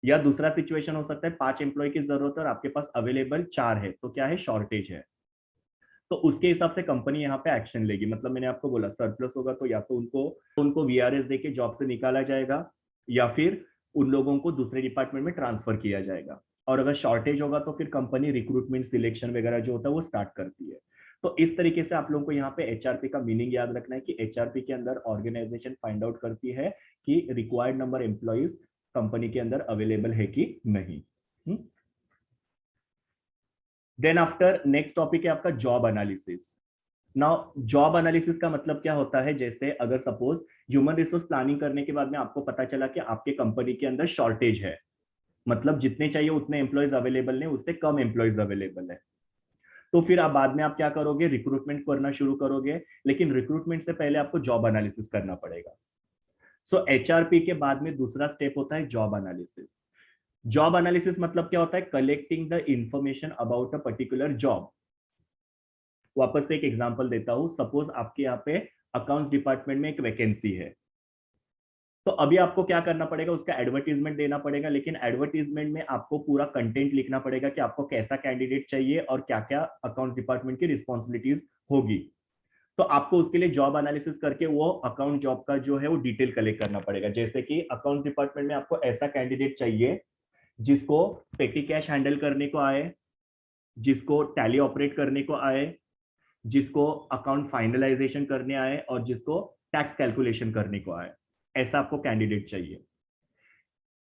या दूसरा सिचुएशन हो सकता है 5 एम्प्लॉय की जरूरत है और आपके पास अवेलेबल 4 है, तो क्या है, शॉर्टेज है। तो उसके हिसाब से कंपनी यहाँ पे एक्शन लेगी। मतलब मैंने आपको बोला सरप्लस होगा तो या तो उनको वीआरएस देके जॉब से निकाला जाएगा या फिर उन लोगों को दूसरे डिपार्टमेंट में ट्रांसफर किया जाएगा। और अगर शॉर्टेज होगा तो फिर कंपनी रिक्रूटमेंट सिलेक्शन वगैरह जो होता है वो स्टार्ट करती है। तो इस तरीके से आप लोगों को यहाँ पे एचआरपी का मीनिंग याद रखना है कि एचआरपी के अंदर ऑर्गेनाइजेशन फाइंड आउट करती है कि रिक्वायर्ड नंबर एम्प्लॉइज कंपनी के अंदर अवेलेबल है कि नहीं। देन आफ्टर नेक्स्ट टॉपिक है आपका job analysis. Now job analysis का मतलब क्या होता है, जैसे अगर सपोज ह्यूमन रिसोर्स प्लानिंग करने के बाद में आपको पता चला कि आपके कंपनी के अंदर शॉर्टेज है, मतलब जितने चाहिए उतने एम्प्लॉयज अवेलेबल नहीं, उससे कम एम्प्लॉयज अवेलेबल है, तो फिर आप बाद में आप क्या करोगे, रिक्रूटमेंट करना शुरू करोगे। लेकिन रिक्रूटमेंट से पहले आपको जॉब एनालिसिस करना पड़ेगा। सो एचआरपी के बाद में दूसरा स्टेप होता है जॉब एनालिसिस। जॉब एनालिसिस मतलब क्या होता है, collecting the information about a particular job. वापस से एक एग्जांपल देता हूं, सपोज आपके यहाँ पे अकाउंट्स डिपार्टमेंट में एक वैकेंसी है, तो अभी आपको क्या करना पड़ेगा, उसका एडवर्टीजमेंट देना पड़ेगा। लेकिन एडवर्टीजमेंट में आपको पूरा कंटेंट लिखना पड़ेगा कि आपको कैसा कैंडिडेट चाहिए और क्या क्या अकाउंट डिपार्टमेंट की रिस्पॉन्सिबिलिटीज होगी। तो आपको उसके लिए जॉब एनालिसिस करके वो अकाउंट जॉब का जो है वो डिटेल कलेक्ट करना पड़ेगा। जैसे कि अकाउंट डिपार्टमेंट में आपको ऐसा कैंडिडेट चाहिए जिसको पेटी कैश हैंडल करने को आए, जिसको टैली ऑपरेट करने को आए, जिसको अकाउंट फाइनलाइजेशन करने आए और जिसको टैक्स कैलकुलेशन करने को आए, ऐसा आपको कैंडिडेट चाहिए।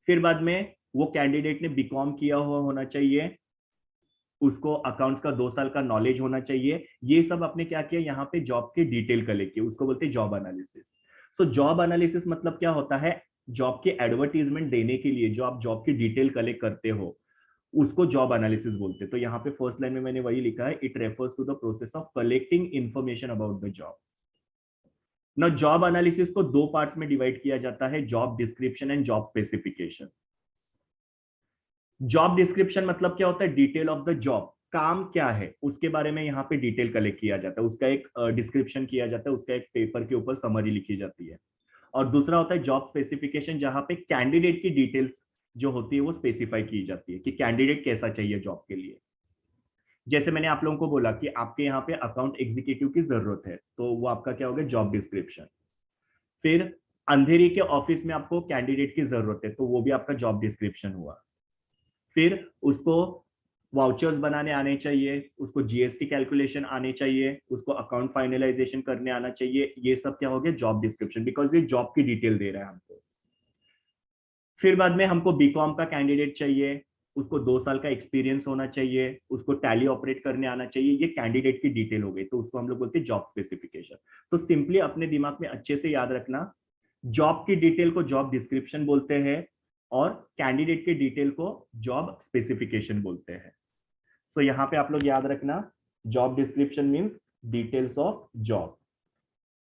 फिर बाद में वो कैंडिडेट ने बीकॉम किया हुआ होना चाहिए, उसको अकाउंट्स का 2 साल का नॉलेज होना चाहिए। ये सब आपने क्या किया, यहाँ पे जॉब की डिटेल कलेक्ट की, उसको बोलते हैं job analysis. So job analysis मतलब क्या होता है, जॉब की एडवर्टीजमेंट देने के लिए जो आप जॉब की डिटेल कलेक्ट करते हो उसको जॉब एनालिसिस बोलते हैं। तो यहाँ पे फर्स्ट लाइन में मैंने वही लिखा है, it refers to the process of collecting information about the job. ना जॉब एनालिसिस को दो पार्ट्स में डिवाइड किया जाता है, job description and job specification. Job description मतलब क्या होता है, डिटेल ऑफ द जॉब, काम क्या है उसके बारे में यहाँ पे डिटेल कलेक्ट किया जाता है, उसका एक डिस्क्रिप्शन किया जाता है, उसका एक पेपर के ऊपर समरी लिखी जाती है। और दूसरा होता है जॉब स्पेसिफिकेशन, जहां पे कैंडिडेट की डिटेल्स जो होती है वो स्पेसिफाई की जाती है कि कैंडिडेट कैसा चाहिए जॉब के लिए। जैसे मैंने आप लोगों को बोला कि आपके यहाँ पे अकाउंट एग्जीक्यूटिव की जरूरत है, तो वो आपका क्या होगा, जॉब डिस्क्रिप्शन। फिर अंधेरी के ऑफिस में आपको कैंडिडेट की जरूरत है, तो वो भी आपका जॉब डिस्क्रिप्शन हुआ। फिर उसको वाउचर्स बनाने आने चाहिए, उसको जीएसटी कैलकुलेशन आने चाहिए, उसको अकाउंट फाइनलाइजेशन करने आना चाहिए, ये सब क्या हो गया, जॉब डिस्क्रिप्शन, बिकॉज ये जॉब की डिटेल दे रहा है हमको। फिर बाद में हमको बीकॉम का कैंडिडेट चाहिए, उसको 2 साल का एक्सपीरियंस होना चाहिए, उसको टैली ऑपरेट करने आना चाहिए, ये कैंडिडेट की डिटेल हो गई, तो उसको हम लोग बोलते हैं जॉब स्पेसिफिकेशन। तो सिंपली अपने दिमाग में अच्छे से याद रखना, जॉब की डिटेल को जॉब डिस्क्रिप्शन बोलते हैं और कैंडिडेट की डिटेल को जॉब स्पेसिफिकेशन बोलते हैं। सो यहाँ पे आप लोग याद रखना, job description means details of job,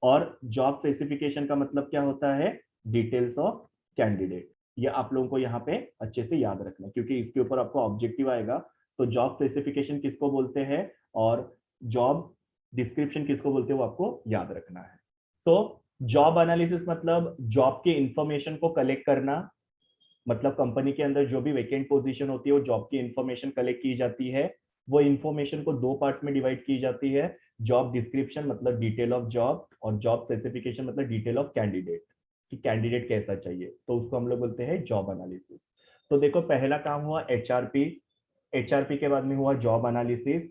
और जॉब स्पेसिफिकेशन का मतलब क्या होता है, डिटेल्स ऑफ कैंडिडेट। ये आप लोगों को यहाँ पे अच्छे से याद रखना, क्योंकि इसके ऊपर आपको ऑब्जेक्टिव आएगा। तो जॉब स्पेसिफिकेशन किसको बोलते हैं और जॉब डिस्क्रिप्शन किसको बोलते हैं, वो आपको याद रखना है। तो जॉब एनालिसिस मतलब जॉब के इंफॉर्मेशन को कलेक्ट करना, मतलब कंपनी के अंदर जो भी वैकेंट पोजीशन होती है वो जॉब की इंफॉर्मेशन कलेक्ट की जाती है। वो इंफॉर्मेशन को 2 पार्ट्स में डिवाइड की जाती है, जॉब डिस्क्रिप्शन मतलब डिटेल ऑफ जॉब, और जॉब स्पेसिफिकेशन मतलब डिटेल ऑफ कैंडिडेट, कि कैंडिडेट कैसा चाहिए, तो उसको हम लोग बोलते हैं जॉब एनालिसिस। तो देखो, पहला काम हुआ एचआरपी, एचआरपी के बाद में हुआ जॉब एनालिसिस।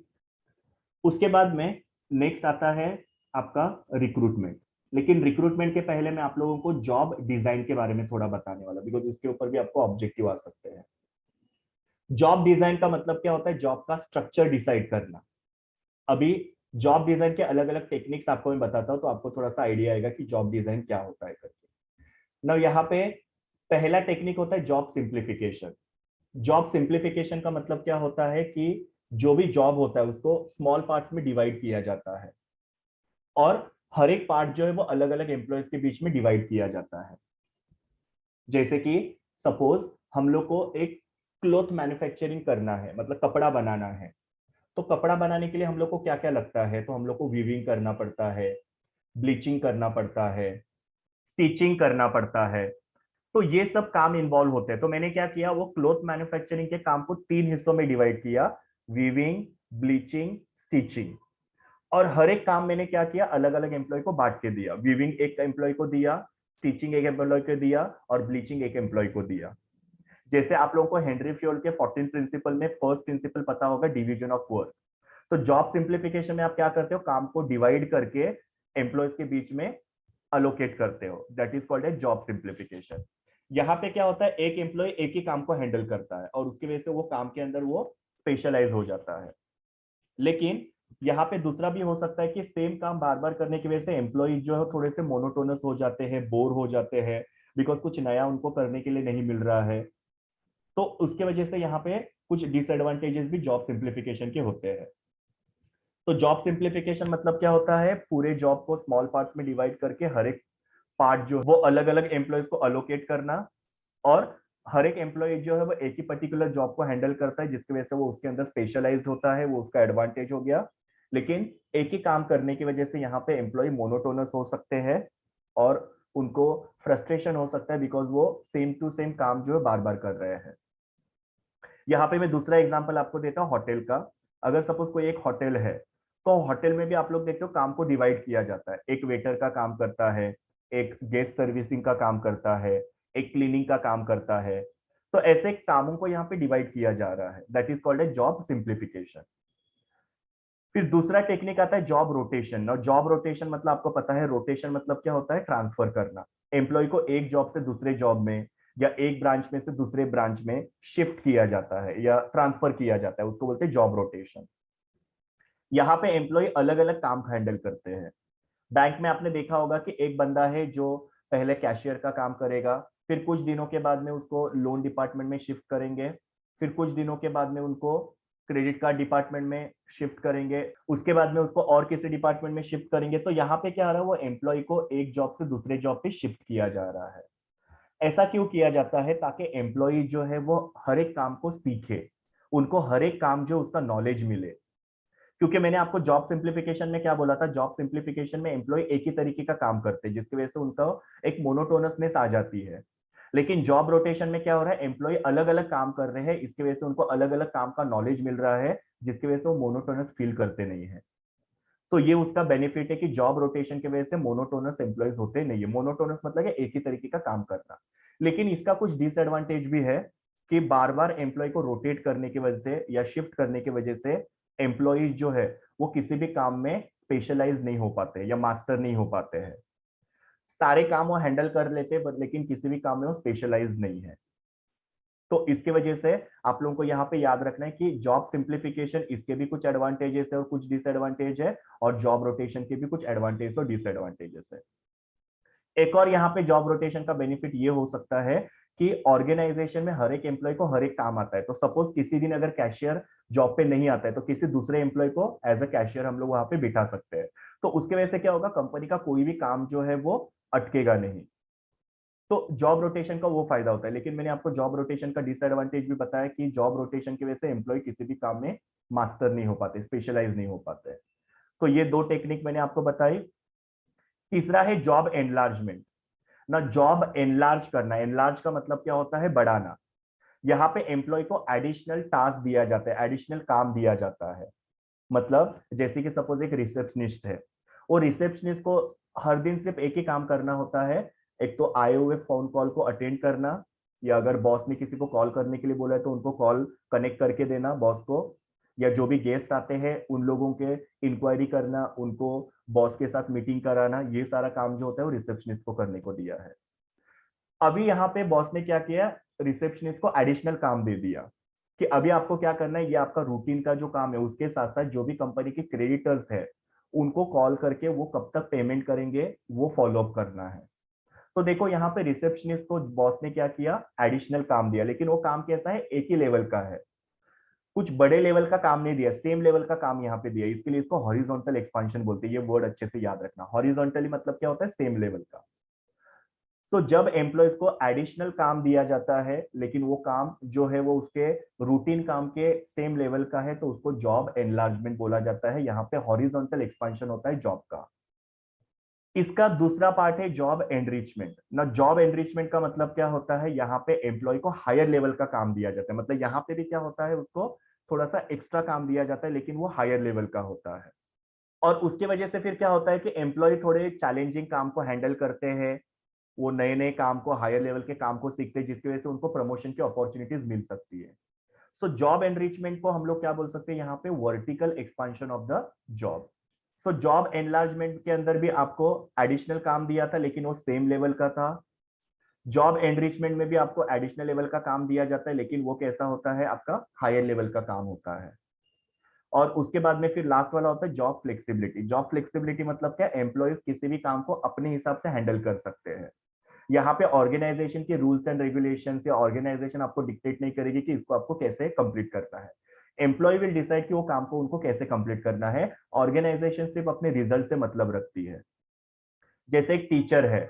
उसके बाद में नेक्स्ट आता है आपका रिक्रूटमेंट। लेकिन रिक्रूटमेंट के पहले मैं आप लोगों को जॉब डिजाइन के बारे में थोड़ा बताने वाला, बिकॉज इसके ऊपर भी आपको ऑब्जेक्टिव आ सकते हैं। जॉब डिजाइन का मतलब क्या होता है, जॉब का स्ट्रक्चर डिसाइड करना। अभी जॉब डिजाइन के अलग अलग टेक्निक्स आपको मैं बताता हूं, तो आपको थोड़ा सा आइडिया आएगा कि जॉब डिजाइन क्या होता है करके। ना यहाँ पे पहला टेक्निक होता है जॉब सिंप्लीफिकेशन। जॉब सिंप्लीफिकेशन का मतलब क्या होता है कि जो भी जॉब होता है उसको स्मॉल पार्ट्स में डिवाइड किया जाता है, और हर एक पार्ट जो है वो अलग अलग एम्प्लॉयज के बीच में डिवाइड किया जाता है। जैसे कि सपोज हम लोग को एक क्लोथ मैन्युफैक्चरिंग करना है, मतलब कपड़ा बनाना है। तो कपड़ा बनाने के लिए हम लोग को क्या क्या लगता है, तो हम लोग को वीविंग करना पड़ता है, ब्लीचिंग करना पड़ता है, स्टिचिंग करना पड़ता है। तो ये सब काम इन्वॉल्व होते हैं। तो मैंने क्या किया, वो क्लोथ मैन्युफैक्चरिंग के काम को 3 हिस्सों में डिवाइड किया, वीविंग, ब्लीचिंग, स्टिचिंग। और हर एक काम मैंने क्या किया, अलग अलग एम्प्लॉय को बांट के दिया। वीविंग एक एम्प्लॉय को दिया, स्टिचिंग एक एम्प्लॉय को दिया, और ब्लीचिंग एक एम्प्लॉय को दिया। जैसे आप लोगों को हेनरी फ्योल के 14 प्रिंसिपल में फर्स्ट प्रिंसिपल पता होगा, डिवीजन ऑफ वर्क। तो जॉब सिंप्लीफिकेशन में आप क्या करते हो, काम को डिवाइड करके एम्प्लॉयज के बीच में अलोकेट करते हो, that is called a job simplification. यहाँ पे क्या होता है, एक एम्प्लॉय एक ही काम को हैंडल करता है, और उसकी वजह से वो काम के अंदर वो स्पेशलाइज हो जाता है। लेकिन यहाँ पे दूसरा भी हो सकता है कि सेम काम बार बार करने की वजह से एम्प्लॉय जो है थोड़े से मोनोटोनस हो जाते हैं, बोर हो जाते हैं, बिकॉज कुछ नया उनको करने के लिए नहीं मिल रहा है। तो उसके वजह से यहाँ पे कुछ डिसएडवांटेजेस भी जॉब सिंप्लीफिकेशन के होते हैं। तो जॉब सिंप्लीफिकेशन मतलब क्या होता है, पूरे जॉब को स्मॉल पार्ट्स में डिवाइड करके हर एक पार्ट जो वो अलग अलग एम्प्लॉयज को अलोकेट करना, और हर एक एम्प्लॉय जो है वो एक ही पर्टिकुलर जॉब को हैंडल करता है, जिसकी वजह से वो उसके अंदर स्पेशलाइज्ड होता है, वो उसका एडवांटेज हो गया। लेकिन एक ही काम करने की वजह से यहाँ पे एम्प्लॉय मोनोटोनस हो सकते हैं, और उनको फ्रस्ट्रेशन हो सकता है, बिकॉज वो सेम टू सेम काम जो है बार बार कर रहे हैं। यहाँ पे मैं दूसरा एग्जांपल आपको देता हूँ होटल का। अगर सपोज कोई एक होटल है, तो होटल में भी आप लोग देखते हो काम को डिवाइड किया जाता है। एक वेटर का काम करता है, एक गेस्ट सर्विसिंग का काम करता है, एक क्लीनिंग का काम करता है। तो ऐसे कामों को यहाँ पे डिवाइड किया जा रहा है, that is called a job simplification. फिर दूसरा टेक्निक आता है जॉब रोटेशन। और जॉब रोटेशन मतलब आपको पता है, रोटेशन मतलब क्या होता है, ट्रांसफर करना। एम्प्लॉय को एक जॉब से दूसरे जॉब में, या एक ब्रांच में से दूसरे ब्रांच में शिफ्ट किया जाता है या ट्रांसफर किया जाता है, उसको बोलते हैं जॉब रोटेशन। यहाँ पे एम्प्लॉय अलग अलग काम हैंडल करते हैं। बैंक में आपने देखा होगा कि एक बंदा है जो पहले कैशियर का काम करेगा, फिर कुछ दिनों के बाद में उसको लोन डिपार्टमेंट में शिफ्ट करेंगे, फिर कुछ दिनों के बाद में उनको क्रेडिट कार्ड डिपार्टमेंट में शिफ्ट करेंगे, उसके बाद में उसको और किसी डिपार्टमेंट में शिफ्ट करेंगे। तो यहाँ पे क्या आ रहा है, वो एम्प्लॉय को एक जॉब से दूसरे जॉब पे शिफ्ट किया जा रहा है। ऐसा क्यों किया जाता है, ताकि एम्प्लॉय जो है वो हर एक काम को सीखे, उनको हर एक काम जो उसका नॉलेज मिले। क्योंकि मैंने आपको जॉब सिंप्लीफिकेशन में क्या बोला था, जॉब सिंप्लीफिकेशन में एम्प्लॉय एक ही तरीके का काम करते हैं, जिसकी वजह से उनका एक मोनोटोनसनेस आ जाती है। लेकिन जॉब रोटेशन में क्या हो रहा है, एम्प्लॉय अलग अलग काम कर रहे हैं, इसकी वजह से उनको अलग अलग काम का नॉलेज मिल रहा है, जिसकी वजह से वो मोनोटोनस फील करते नहीं है। तो ये उसका बेनिफिट है कि जॉब रोटेशन की वजह से मोनोटोनस एम्प्लॉयज होते नहीं है। मोनोटोनस मतलब है एक ही तरीके का काम करना। लेकिन इसका कुछ डिसएडवांटेज भी है कि बार बार एम्प्लॉय को रोटेट करने की वजह से या शिफ्ट करने की वजह से एम्प्लॉयज जो है वो किसी भी काम में स्पेशलाइज नहीं हो पाते या मास्टर नहीं हो पाते हैं। सारे काम वो हैंडल कर लेते हैं लेकिन किसी भी काम में वो स्पेशलाइज नहीं है। तो इसकी वजह से आप लोगों को यहाँ पे याद रखना है कि जॉब सिंप्लीफिकेशन इसके भी कुछ एडवांटेजेस है और कुछ डिसएडवांटेज है, और जॉब रोटेशन के भी कुछ एडवांटेज और डिसएडवांटेजेस है। एक और यहाँ पे जॉब रोटेशन का बेनिफिट ये हो सकता है कि ऑर्गेनाइजेशन में हर एक एम्प्लॉय को हर एक काम आता है। तो सपोज किसी दिन अगर कैशियर जॉब पे नहीं आता है तो किसी दूसरे एम्प्लॉय को एज अ कैशियर हम लोग वहां पे बिठा सकते हैं। तो उसके वजह से क्या होगा, कंपनी का कोई भी काम जो है वो अटकेगा नहीं। तो जॉब रोटेशन का वो फायदा होता है। लेकिन मैंने आपको जॉब रोटेशन का डिसएडवांटेज भी बताया कि जॉब रोटेशन की वजह से एम्प्लॉय किसी भी काम में मास्टर नहीं हो पाते, स्पेशलाइज नहीं हो पाते। तो ये दो टेक्निक मैंने आपको बताई। तीसरा है जॉब एनलार्जमेंट। ना जॉब एनलार्ज करना, एनलार्ज का मतलब क्या होता है, बढ़ाना। यहाँ पे एम्प्लॉय को एडिशनल टास्क दिया जाता है, एडिशनल काम दिया जाता है। मतलब जैसे कि सपोज एक रिसेप्शनिस्ट है, वो रिसेप्शनिस्ट को हर दिन सिर्फ एक ही काम करना होता है। एक तो आए हुए फोन कॉल को अटेंड करना, या अगर बॉस ने किसी को कॉल करने के लिए बोला है तो उनको कॉल कनेक्ट करके देना बॉस को, या जो भी गेस्ट आते हैं उन लोगों के इंक्वायरी करना, उनको बॉस के साथ मीटिंग कराना, ये सारा काम जो होता है वो रिसेप्शनिस्ट को करने को दिया है। अभी यहाँ पे बॉस ने क्या किया, रिसेप्शनिस्ट को एडिशनल काम दे दिया कि अभी आपको क्या करना है, ये आपका रूटीन का जो काम है उसके साथ साथ जो भी कंपनी के क्रेडिटर्स है उनको कॉल करके वो कब तक पेमेंट करेंगे वो फॉलो अप करना है। तो देखो यहाँ पे रिसेप्शनिस्ट को बॉस ने क्या किया, एडिशनल काम दिया, लेकिन वो काम कैसा है, एक ही लेवल का है। कुछ बड़े लेवल का काम नहीं दिया, सेम लेवल का काम यहाँ पे दिया। इसके लिए इसको हॉरिजॉन्टल एक्सपांशन बोलते हैं। ये वर्ड अच्छे से याद रखना, हॉरिजॉन्टली मतलब क्या होता है, सेम लेवल का। तो जब एम्प्लॉयज को एडिशनल काम दिया जाता है लेकिन वो काम जो है वो उसके रूटीन काम के सेम लेवल का है, तो उसको जॉब एनलार्जमेंट बोला जाता है। यहाँ पे हॉरिजॉन्टल एक्सपांशन होता है जॉब का। इसका दूसरा पार्ट है जॉब एनरिचमेंट। ना जॉब एनरिचमेंट का मतलब क्या होता है, यहाँ पे एम्प्लॉय को हायर लेवल का काम दिया जाता है। मतलब यहाँ पे भी क्या होता है, उसको थोड़ा सा एक्स्ट्रा काम दिया जाता है लेकिन वो हायर लेवल का होता है। और उसकी वजह से फिर क्या होता है कि एम्प्लॉय थोड़े चैलेंजिंग काम को हैंडल करते हैं, वो नए नए काम को, हायर लेवल के काम को सीखते हैं, जिसकी वजह से उनको प्रमोशन की अपॉर्चुनिटीज मिल सकती है। सो जॉब एनरिचमेंट को हम लोग क्या बोल सकते हैं यहाँ पे, vertical expansion of the job. So job enlargement के अंदर भी आपको एडिशनल काम दिया था लेकिन वो सेम लेवल का था। जॉब एनरिचमेंट में भी आपको एडिशनल लेवल का काम दिया जाता है लेकिन वो कैसा होता है, आपका हायर लेवल का काम होता है। और उसके बाद में फिर लास्ट वाला होता है जॉब फ्लेक्सिबिलिटी। जॉब फ्लेक्सिबिलिटी मतलब क्या, एम्प्लॉयज किसी भी काम को अपने हिसाब से हैंडल कर सकते हैं। यहाँ पे ऑर्गेनाइजेशन के रूल्स एंड रेगुलेशन या ऑर्गेनाइजेशन आपको डिक्टेट नहीं करेगी कि इसको आपको कैसे कंप्लीट करना है। एम्प्लॉय विल डिसाइड कि वो काम को उनको कैसे कंप्लीट करना है। ऑर्गेनाइजेशन सिर्फ अपने रिजल्ट से मतलब रखती है। जैसे एक टीचर है,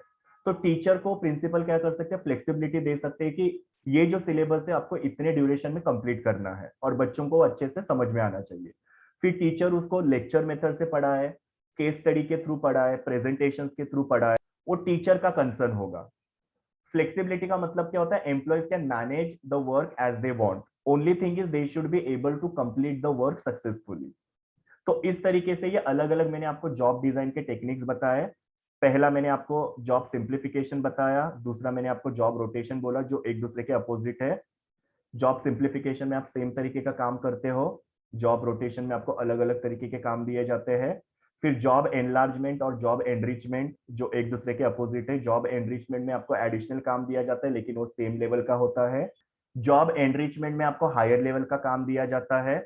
तो टीचर को प्रिंसिपल क्या कर सकते हैं, फ्लेक्सिबिलिटी दे सकते हैं कि ये जो सिलेबस है आपको इतने ड्यूरेशन में कंप्लीट करना है और बच्चों को अच्छे से समझ में आना चाहिए। फिर टीचर उसको लेक्चर मेथड से पढ़ाए, केस स्टडी के थ्रू पढ़ाए, प्रेजेंटेशन के थ्रू पढ़ाए, वो टीचर का कंसर्न होगा। फ्लेक्सिबिलिटी का मतलब क्या होता है, employees can manage the work as they want, only thing is they should be able to complete the work successfully. तो इस तरीके से ये अलग अलग मैंने आपको जॉब डिजाइन के टेक्निक्स बताए। पहला मैंने आपको जॉब सिंप्लीफिकेशन बताया, दूसरा मैंने आपको जॉब रोटेशन बोला जो एक दूसरे के अपोजिट है। जॉब सिंप्लीफिकेशन में आप सेम तरीके का काम करते हो, जॉब रोटेशन में आपको अलग अलग तरीके के काम दिए जाते हैं। फिर जॉब एनलार्जमेंट और जॉब एनरिचमेंट जो एक दूसरे के अपोजिट है। जॉब एनरिचमेंट में आपको एडिशनल काम दिया जाता है लेकिन वो सेम लेवल का होता है। जॉब एनरिचमेंट में आपको हायर लेवल का काम दिया जाता है।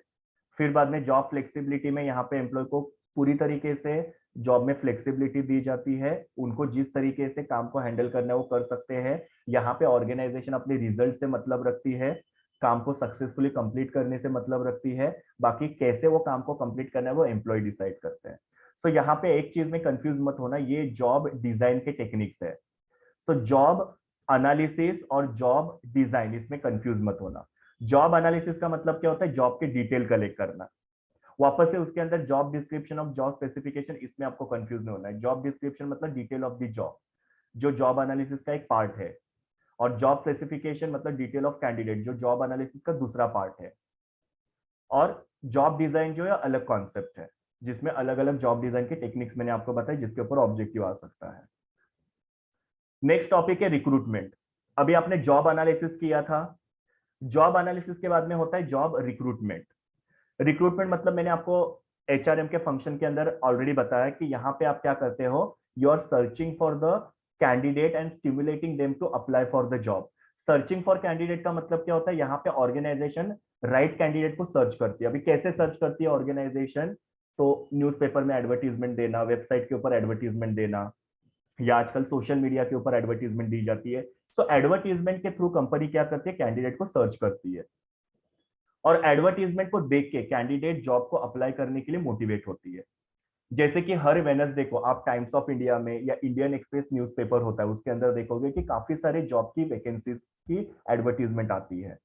फिर बाद में जॉब फ्लेक्सिबिलिटी में यहाँ पे एम्प्लॉय को पूरी तरीके से जॉब में फ्लेक्सिबिलिटी दी जाती है, उनको जिस तरीके से काम को हैंडल करना है वो कर सकते हैं। यहाँ पे ऑर्गेनाइजेशन अपने रिजल्ट से मतलब रखती है, काम को सक्सेसफुली कंप्लीट करने से मतलब रखती है। बाकी कैसे वो काम को कंप्लीट करना है वो एम्प्लॉय डिसाइड करते हैं। सो यहाँ पे एक चीज में कंफ्यूज मत होना, ये जॉब डिजाइन के टेक्निक्स है। तो जॉब एनालिसिस और जॉब डिजाइन, इसमें कंफ्यूज मत होना। जॉब एनालिसिस का मतलब क्या होता है, जॉब के डिटेल कलेक्ट करना। वापस से उसके अंदर job description of job specification, इसमें आपको कंफ्यूज नहीं होना है। जॉब डिस्क्रिप्शन मतलब डिटेल ऑफ द जॉब, जो जॉब एनालिसिस का एक पार्ट है। और जॉब स्पेसिफिकेशन मतलब डिटेल ऑफ कैंडिडेट, जो जॉब एनालिसिस का दूसरा पार्ट है। और जॉब डिजाइन जो है अलग कॉन्सेप्ट है, जिसमें अलग अलग जॉब डिजाइन की टेक्निक्स मैंने आपको बताई, जिसके ऊपर ऑब्जेक्टिव आ सकता है। नेक्स्ट टॉपिक है रिक्रूटमेंट। अभी आपने जॉब एनालिसिस किया था, जॉब एनालिसिस के बाद में होता है जॉब रिक्रूटमेंट। रिक्रूटमेंट मतलब मैंने आपको एचआरएम के फंक्शन के अंदर ऑलरेडी बताया कि यहाँ पे आप क्या करते हो, you are searching for the candidate and stimulating them to apply for the job. Searching for candidate का मतलब क्या होता है, यहाँ पे ऑर्गेनाइजेशन राइट कैंडिडेट को सर्च करती है। अभी कैसे सर्च करती है ऑर्गेनाइजेशन, तो न्यूज़पेपर में एडवर्टीजमेंट देना, वेबसाइट के ऊपर एडवर्टीजमेंट देना, या आजकल सोशल मीडिया के ऊपर एडवर्टीजमेंट दी जाती है। सो एडवर्टीजमेंट के थ्रू कंपनी क्या करती है, कैंडिडेट को सर्च करती है, और एडवर्टीजमेंट को देख के कैंडिडेट जॉब को अप्लाई करने के लिए मोटिवेट होती है। जैसे कि हर वेनसडे को आप टाइम्स ऑफ इंडिया में या इंडियन एक्सप्रेस न्यूज़पेपर होता है, उसके अंदर देखोगे कि काफी सारे जॉब की वैकेंसीज की एडवर्टीजमेंट आती है,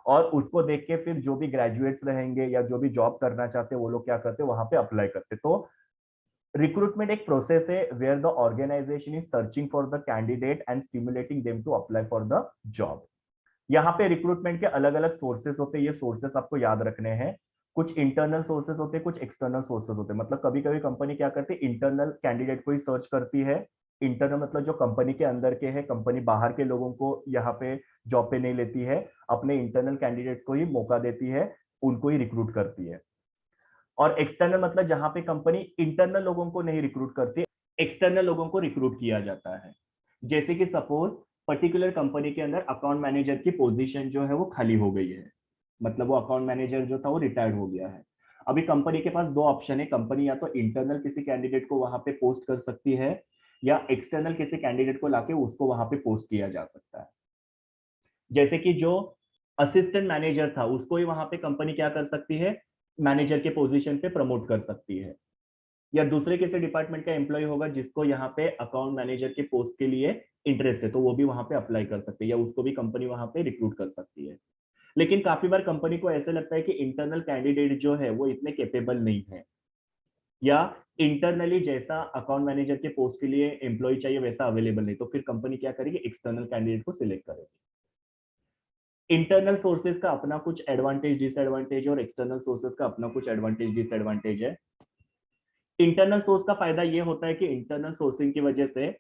और उसको देख के फिर जो भी ग्रेजुएट्स रहेंगे या जो भी जॉब करना चाहते हैं वो लोग क्या करते हैं, वहां पे अप्लाई करते हैं। तो रिक्रूटमेंट एक प्रोसेस है where the organization is searching for the candidate and stimulating them to apply for the job. यहाँ पे रिक्रूटमेंट के अलग अलग सोर्सेस होते हैं, ये सोर्सेस आपको याद रखने हैं। कुछ इंटरनल सोर्सेस होते हैं, कुछ एक्सटर्नल सोर्सेस होते हैं। मतलब कभी कभी कंपनी क्या करती है, इंटरनल कैंडिडेट को ही सर्च करती है। इंटरनल मतलब जो कंपनी के अंदर के है, कंपनी बाहर के लोगों को यहाँ पे जॉब पे नहीं लेती है, अपने इंटरनल कैंडिडेट को ही मौका देती है, उनको ही रिक्रूट करती है। और एक्सटर्नल मतलब जहां पे कंपनी इंटरनल लोगों को नहीं रिक्रूट करती, एक्सटर्नल लोगों को रिक्रूट किया जाता है। जैसे कि सपोज पर्टिकुलर कंपनी के अंदर अकाउंट मैनेजर की पोजीशन जो है वो खाली हो गई है, मतलब वो अकाउंट मैनेजर जो था वो रिटायर्ड हो गया है। अभी कंपनी के पास दो ऑप्शन है, कंपनी या तो इंटरनल किसी कैंडिडेट को वहां पे पोस्ट कर सकती है, या एक्सटर्नल किसी कैंडिडेट को लाके उसको वहां पे पोस्ट किया जा सकता है। जैसे कि जो असिस्टेंट मैनेजर था उसको ही वहां पे कंपनी क्या कर सकती है, मैनेजर के पोजीशन पे प्रमोट कर सकती है। या दूसरे किसी डिपार्टमेंट का एम्प्लॉय होगा जिसको यहाँ पे अकाउंट मैनेजर के पोस्ट के लिए इंटरेस्ट है, तो वो भी वहां पे अप्लाई कर सकते हैं, या उसको भी कंपनी वहां पे रिक्रूट कर सकती है। लेकिन काफी बार कंपनी को ऐसे लगता है कि इंटरनल कैंडिडेट जो है वो इतने कैपेबल नहीं है, या इंटरनली जैसा अकाउंट मैनेजर के पोस्ट के लिए एम्प्लॉय चाहिए वैसा अवेलेबल नहीं, तो फिर कंपनी क्या करेगी, एक्सटर्नल कैंडिडेट को सिलेक्ट करेगी। इंटरनल सोर्सेज का अपना कुछ एडवांटेज डिसएडवांटेज और एक्सटर्नल सोर्सेज का अपना कुछ एडवांटेज डिसएडवांटेज है। इंटरनल सोर्स का फायदा ये होता है कि इंटरनल सोर्सिंग की वजह से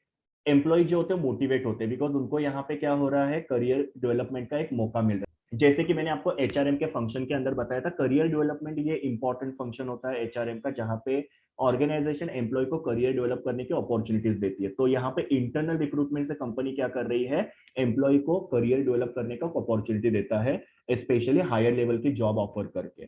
एम्प्लॉय जो होते हैं मोटिवेट होते हैं, बिकॉज उनको यहाँ पे क्या हो रहा है, करियर डेवलपमेंट का एक मौका मिल रहा है। जैसे कि मैंने आपको एचआरएम के फंक्शन के अंदर बताया था, करियर डेवलपमेंट ये इंपॉर्टेंट फंक्शन होता है एचआरएम का, जहाँ पे ऑर्गेनाइजेशन एम्प्लॉय को करियर डेवलप करने की अपॉर्चुनिटीज देती है। तो यहाँ पे इंटरनल रिक्रूटमेंट से कंपनी क्या कर रही है, एम्प्लॉय को करियर डेवलप करने का अपॉर्चुनिटी देता है, स्पेशली हायर लेवल की जॉब ऑफर करके।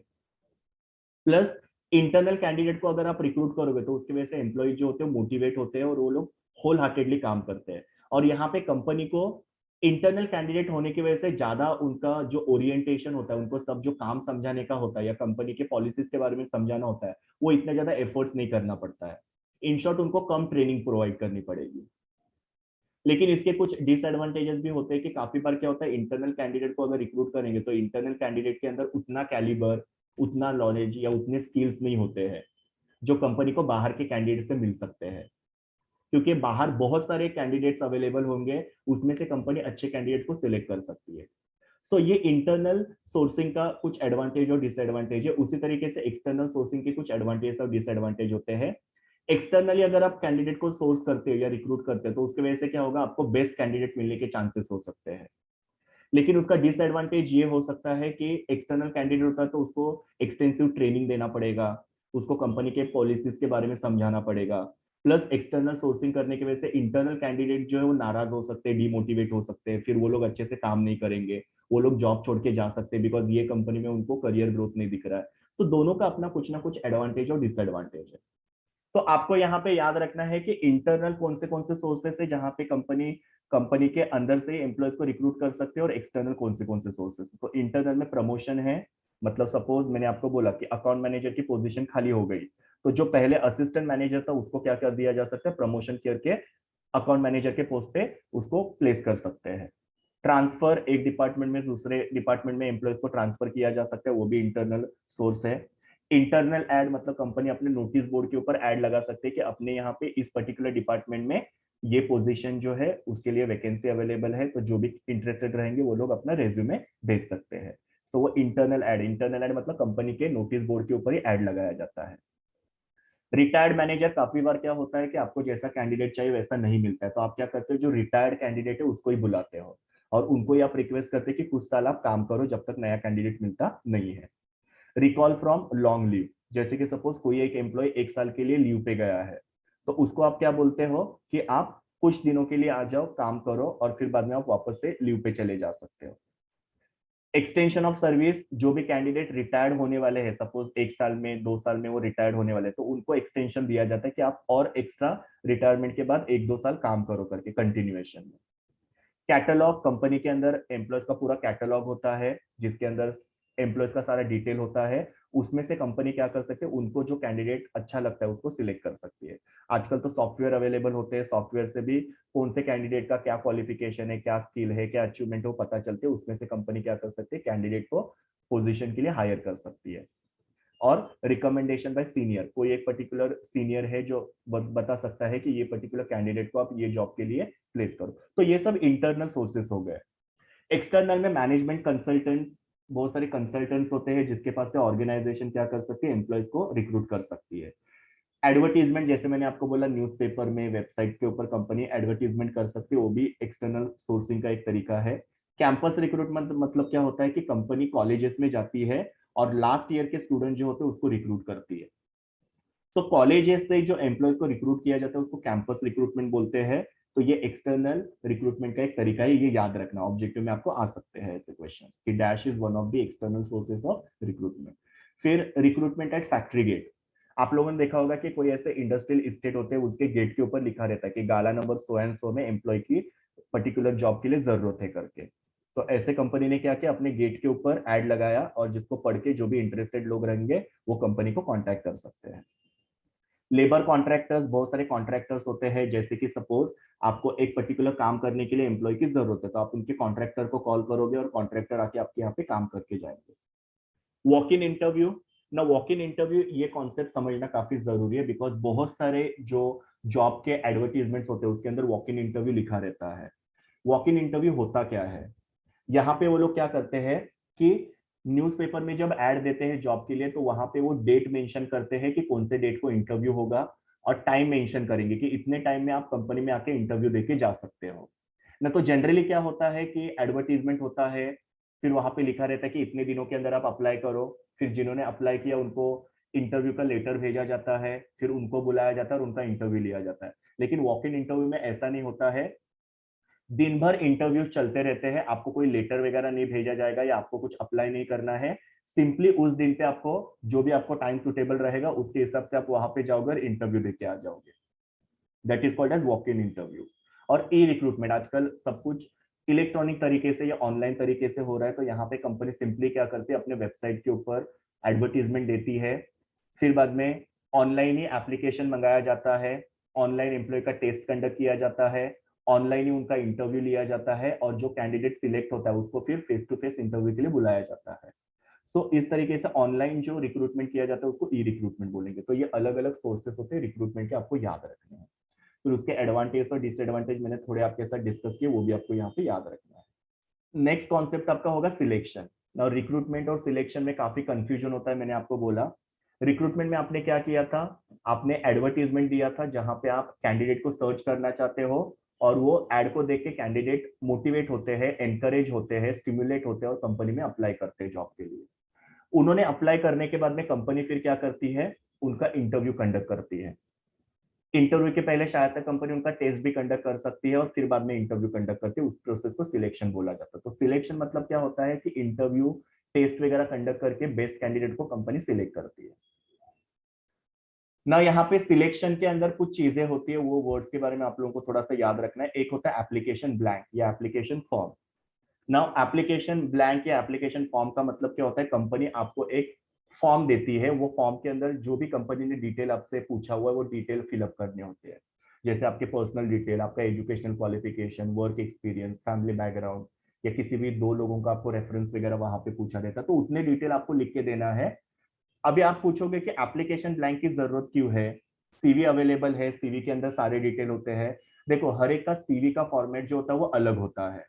प्लस इंटरनल कैंडिडेट को अगर आप रिक्रूट करोगे तो उसकी वजह से एम्प्लॉय जो होते हैं मोटिवेट होते हैं और वो लोग होल हार्टेडली काम करते हैं। और यहाँ पे कंपनी को इंटरनल कैंडिडेट होने की वजह से ज्यादा उनका जो ओरिएंटेशन होता है, उनको सब जो काम समझाने का होता है या कंपनी के पॉलिसीज के बारे में समझाना होता है, वो इतना ज्यादा एफर्ट्स नहीं करना पड़ता है। इन शॉर्ट उनको कम ट्रेनिंग प्रोवाइड करनी पड़ेगी। लेकिन इसके कुछ डिसएडवांटेजेस भी होते हैं कि काफी बार क्या होता है, इंटरनल कैंडिडेट को अगर रिक्रूट करेंगे तो इंटरनल कैंडिडेट के अंदर उतना कैलिबर, उतना नॉलेज या उतने स्किल्स नहीं होते हैं जो कंपनी को बाहर के कैंडिडेट से मिल सकते हैं, क्योंकि बाहर बहुत सारे कैंडिडेट्स अवेलेबल होंगे, उसमें से कंपनी अच्छे कैंडिडेट को सिलेक्ट कर सकती है। सो ये इंटरनल सोर्सिंग का कुछ एडवांटेज और डिसएडवांटेज है। उसी तरीके से एक्सटर्नल सोर्सिंग के कुछ एडवांटेज और डिसएडवांटेज होते हैं। एक्सटर्नली अगर आप कैंडिडेट को सोर्स करते हो या रिक्रूट करते हो तो उसकी वजह से क्या होगा, आपको बेस्ट कैंडिडेट मिलने के चांसेस हो सकते हैं। लेकिन उसका डिसएडवांटेज ये हो सकता है कि एक्सटर्नल कैंडिडेट होता है तो उसको एक्सटेंसिव ट्रेनिंग देना पड़ेगा, उसको कंपनी के पॉलिसीज के बारे में समझाना पड़ेगा। प्लस एक्सटर्नल सोर्सिंग करने की वजह से इंटरनल कैंडिडेट जो है वो नाराज हो सकते हैं, डिमोटिवेट हो सकते हैं, फिर वो लोग अच्छे से काम नहीं करेंगे, वो लोग जॉब छोड़ के जा सकते हैं बिकॉज ये कंपनी में उनको करियर ग्रोथ नहीं दिख रहा है। तो दोनों का अपना कुछ ना कुछ एडवांटेज और डिसएडवांटेज है। तो आपको यहाँ पे याद रखना है कि इंटरनल कौन से सोर्सेस है जहां पे कंपनी कंपनी के अंदर से एम्प्लॉयज को रिक्रूट कर सकते हैं, और एक्सटर्नल कौन से सोर्सेस। तो इंटरनल में प्रमोशन है, मतलब सपोज मैंने आपको बोला कि अकाउंट मैनेजर की पोजीशन खाली हो गई, तो जो पहले असिस्टेंट मैनेजर था उसको क्या कर दिया जा सकता है, प्रमोशन करके अकाउंट मैनेजर के पोस्ट पे उसको प्लेस कर सकते हैं। ट्रांसफर, एक डिपार्टमेंट में दूसरे डिपार्टमेंट में एम्प्लॉयज को ट्रांसफर किया जा सकता है, वो भी इंटरनल सोर्स है। इंटरनल एड मतलब कंपनी अपने नोटिस बोर्ड के ऊपर एड लगा सकते हैं कि अपने यहाँ पे इस पर्टिकुलर डिपार्टमेंट में ये पोजीशन जो है उसके लिए वैकेंसी अवेलेबल है, तो जो भी इंटरेस्टेड रहेंगे वो लोग अपना रेज्यूमे भेज सकते हैं। तो वो इंटरनल ऐड मतलब कंपनी के नोटिस बोर्ड के ऊपर ही ऐड लगाया जाता है। रिटायर्ड मैनेजर, काफी बार क्या होता है कि आपको जैसा कैंडिडेट चाहिए वैसा नहीं मिलता है, तो आप क्या करते हो, जो रिटायर्ड कैंडिडेट है उसको ही बुलाते हो और उनको ही आप रिक्वेस्ट करते हैं कि कुछ साल आप काम करो जब तक नया कैंडिडेट मिलता नहीं है। रिकॉल फ्रॉम लॉन्ग लीव, जैसे कि सपोज कोई एक एम्प्लॉय 1 साल के लिए लीव पे गया है, तो उसको आप क्या बोलते हो कि आप कुछ दिनों के लिए आ जाओ, काम करो और फिर बाद में आप वापस से लीव पे चले जा सकते हो। एक्सटेंशन ऑफ सर्विस, जो भी कैंडिडेट रिटायर्ड होने वाले हैं, सपोज 1 साल में 2 साल में वो रिटायर्ड होने वाले हैं, तो उनको एक्सटेंशन दिया जाता है कि आप और एक्स्ट्रा रिटायरमेंट के बाद 1-2 साल काम करो करके कंटिन्यूएशन में। कैटलॉग, कंपनी के अंदर एम्प्लॉयज का पूरा कैटलॉग होता है जिसके अंदर एम्प्लॉयज का सारा डिटेल होता है, उसमें से कंपनी क्या कर सकते हैं, उनको जो कैंडिडेट अच्छा लगता है उसको सिलेक्ट कर सकती है। आजकल तो सॉफ्टवेयर अवेलेबल होते हैं, सॉफ्टवेयर से भी कौन से कैंडिडेट का क्या क्वालिफिकेशन है, क्या स्किल है, क्या अचीवमेंट है वो पता चलते हैं, उसमें से कंपनी क्या कर सकती है, कैंडिडेट को पोजीशन के लिए हायर कर सकती है। और रिकमेंडेशन बाय सीनियर, कोई एक पर्टिकुलर सीनियर है जो बता सकता है कि ये पर्टिकुलर कैंडिडेट को आप ये जॉब के लिए प्लेस करो। तो ये सब इंटरनल सोर्सेस हो गए। एक्सटर्नल में मैनेजमेंट कंसल्टेंट्स, बहुत सारे कंसल्टेंट्स होते हैं जिसके पास से ऑर्गेनाइजेशन क्या कर सकती है, एम्प्लॉयज को रिक्रूट कर सकती है। एडवर्टीजमेंट, जैसे मैंने आपको बोला न्यूज़पेपर में, वेबसाइट के ऊपर कंपनी एडवर्टीजमेंट कर सकती है, वो भी एक्सटर्नल सोर्सिंग का एक तरीका है। कैंपस रिक्रूटमेंट मतलब क्या होता है कि कंपनी कॉलेजेस में जाती है और लास्ट ईयर के स्टूडेंट जो होते हैं उसको रिक्रूट करती है। तो कॉलेजेस से जो एम्प्लॉयज को रिक्रूट किया जाता है उसको कैंपस रिक्रूटमेंट बोलते हैं। तो ये एक्सटर्नल रिक्रूटमेंट का एक तरीका है, ये याद रखना, ऑब्जेक्टिव में आपको आ सकते हैं ऐसे क्वेश्चन कि dash is one of the external sources of recruitment. फिर रिक्रूटमेंट एट फैक्ट्री गेट, आप लोगों ने देखा होगा कि कोई ऐसे इंडस्ट्रियल इस्टेट होते हैं उसके गेट के ऊपर लिखा रहता है कि गाला नंबर सो एंड सो में एम्प्लॉय की पर्टिकुलर जॉब के लिए जरूरत है करके। तो ऐसे कंपनी ने क्या किया, अपने गेट के ऊपर एड लगाया और जिसको पढ़ के जो भी इंटरेस्टेड लोग रहेंगे वो कंपनी को कॉन्टैक्ट कर सकते हैं। लेबर कॉन्ट्रैक्टर्स, बहुत सारे कॉन्ट्रैक्टर्स होते हैं, जैसे कि सपोज आपको एक पर्टिकुलर काम करने के लिए एम्प्लॉय की जरूरत है, तो आप उनके कॉन्ट्रैक्टर को कॉल करोगे और कॉन्ट्रैक्टर आके आपके यहाँ पे काम करके जाएंगे। वॉक इन इंटरव्यू, ना वॉक इन इंटरव्यू ये कॉन्सेप्ट समझना काफी जरूरी है, बिकॉज बहुत सारे जो जॉब के एडवर्टीजमेंट्स होते हैं उसके अंदर वॉक इन इंटरव्यू लिखा रहता है। वॉक इन इंटरव्यू होता क्या है, यहाँ पे वो लोग क्या करते हैं कि न्यूज़पेपर में जब ऐड देते हैं जॉब के लिए, तो वहां पे वो डेट मेंशन करते हैं कि कौन से डेट को इंटरव्यू होगा और टाइम मेंशन करेंगे कि इतने टाइम में आप कंपनी में आके इंटरव्यू देके जा सकते हो ना। तो जनरली क्या होता है कि एडवर्टीजमेंट होता है, फिर वहां पे लिखा रहता है कि इतने दिनों के अंदर आप अप्लाई करो, फिर जिन्होंने अप्लाई किया उनको इंटरव्यू का लेटर भेजा जाता है, फिर उनको बुलाया जाता है और उनका इंटरव्यू लिया जाता है। लेकिन वॉक इन इंटरव्यू में ऐसा नहीं होता है, दिन भर इंटरव्यू चलते रहते हैं, आपको कोई लेटर वगैरह नहीं भेजा जाएगा या आपको कुछ अप्लाई नहीं करना है। सिंपली उस दिन पे आपको जो भी आपको टाइम सुटेबल रहेगा उसके हिसाब से आप वहां पे जाओगे और इंटरव्यू देके आ जाओगे। That is called as walk in interview. और ई रिक्रूटमेंट, आजकल सब कुछ इलेक्ट्रॉनिक तरीके से या ऑनलाइन तरीके से हो रहा है, तो यहाँ पे कंपनी सिंपली क्या करती है, अपने वेबसाइट के ऊपर एडवर्टीजमेंट देती है, फिर बाद में ऑनलाइन ही एप्लीकेशन मंगाया जाता है, ऑनलाइन एम्प्लॉय का टेस्ट कंडक्ट किया जाता है, ऑनलाइन ही उनका इंटरव्यू लिया जाता है और जो कैंडिडेट सिलेक्ट होता है उसको फिर फेस टू फेस इंटरव्यू के लिए बुलाया जाता है। सो इस तरीके से ऑनलाइन जो रिक्रूटमेंट किया जाता है उसको ई रिक्रूटमेंट बोलेंगे। तो ये अलग अलग सोर्सेस होते हैं रिक्रूटमेंट के, आपको याद रखने हैं। फिर उसके एडवांटेज और डिसएडवांटेज मैंने थोड़े आपके साथ डिस्कस किए, वो भी आपको यहाँ पे याद रखना है। नेक्स्ट कॉन्सेप्ट आपका होगा सिलेक्शन। और रिक्रूटमेंट और सिलेक्शन में काफी कंफ्यूजन होता है, मैंने आपको बोला। रिक्रूटमेंट में आपने क्या किया था, आपने एडवर्टीजमेंट दिया था जहां पे आप कैंडिडेट को सर्च करना चाहते हो और वो एड को देख के कैंडिडेट मोटिवेट होते हैं, एनकरेज होते हैं, स्टिमुलेट होते हैं और कंपनी में अप्लाई करते हैं जॉब के लिए। उन्होंने अप्लाई करने के बाद में कंपनी फिर क्या करती है, उनका इंटरव्यू कंडक्ट करती है। इंटरव्यू के पहले शायद तक कंपनी उनका टेस्ट भी कंडक्ट कर सकती है और फिर बाद में इंटरव्यू कंडक्ट करती है, उस प्रोसेस को सिलेक्शन बोला जाता है। तो सिलेक्शन मतलब क्या होता है कि इंटरव्यू टेस्ट वगैरह कंडक्ट करके बेस्ट कैंडिडेट को कंपनी सिलेक्ट करती है ना। यहाँ पे सिलेक्शन के अंदर कुछ चीजें होती है, वो वर्ड्स के बारे में आप लोगों को थोड़ा सा याद रखना है। एक होता है एप्लीकेशन ब्लैंक या application form. Now application blank या एप्लीकेशन फॉर्म का मतलब क्या होता है, कंपनी आपको एक फॉर्म देती है, वो फॉर्म के अंदर जो भी कंपनी ने डिटेल आपसे पूछा हुआ है वो डिटेल फिलअप करने होते हैं, जैसे आपके पर्सनल डिटेल, आपका educational qualification, work experience, family background, या किसी भी 2 लोगों का आपको रेफरेंस वगैरह वहां पे पूछा रहता है, तो उतने डिटेल आपको लिख के देना है। अभी आप पूछोगे कि एप्लीकेशन ब्लैंक की जरूरत क्यों है, सीवी अवेलेबल है, सीवी के अंदर सारे डिटेल होते हैं। देखो हर एक का सीवी का फॉर्मेट जो होता है वो अलग होता है।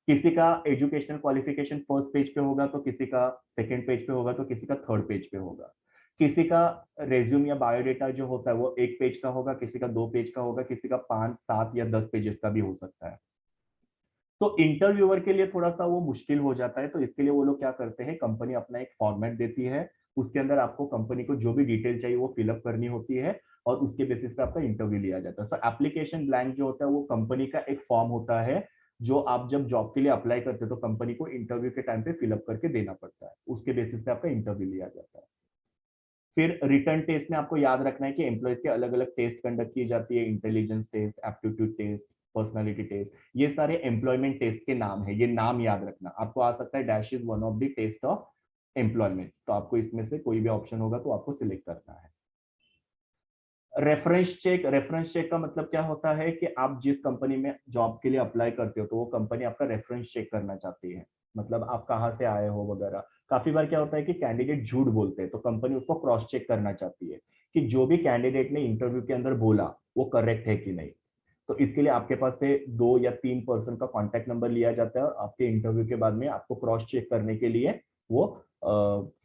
किसी का एजुकेशनल क्वालिफिकेशन फर्स्ट पेज पे होगा, तो किसी का सेकंड पेज पे होगा, तो किसी का थर्ड पेज पे होगा। किसी का रेज्यूम या बायोडेटा जो होता है वो एक पेज का होगा, किसी का 2 पेज का होगा, किसी का 5, 7 या 10 पेजेस का भी हो सकता है। तो इंटरव्यूअर के लिए थोड़ा सा वो मुश्किल हो जाता है, तो इसके लिए वो लोग क्या करते हैं, कंपनी अपना एक फॉर्मेट देती है, उसके अंदर आपको कंपनी को जो भी डिटेल चाहिए वो फिलअप करनी होती है, और उसके बेसिस पे आपका इंटरव्यू लिया जाता है। सो एप्लीकेशन ब्लैंक जो होता है वो कंपनी का एक फॉर्म होता है, जो आप जब जॉब के लिए अप्लाई करते हो तो कंपनी को इंटरव्यू के टाइम पे फिलअप करके देना पड़ता है, उसके बेसिस पे आपका इंटरव्यू लिया जाता है। फिर रिटर्न टेस्ट में आपको याद रखना है कि एम्प्लॉयज के अलग अलग टेस्ट कंडक्ट की जाती है, intelligence test, aptitude test, personality test, ये सारे एम्प्लॉयमेंट टेस्ट के नाम है, ये नाम याद रखना। आपको आ सकता है dash is one of the test of employment, तो आपको इसमें से कोई भी ऑप्शन होगा तो आपको सिलेक्ट करना है। रेफरेंस चेक का मतलब क्या होता है कि आप जिस कंपनी में जॉब के लिए अप्लाई करते हो तो वो कंपनी आपका रेफरेंस चेक करना चाहती है, मतलब आप कहाँ से आए हो वगैरह। काफी बार क्या होता है कि कैंडिडेट झूठ बोलते हैं, तो कंपनी उसको क्रॉस चेक करना चाहती है कि जो भी कैंडिडेट ने इंटरव्यू के अंदर बोला वो करेक्ट है कि नहीं। तो इसके लिए आपके पास से 2 या 3 पर्सन का कॉन्टेक्ट नंबर लिया जाता है, और आपके इंटरव्यू के बाद में आपको क्रॉस चेक करने के लिए वो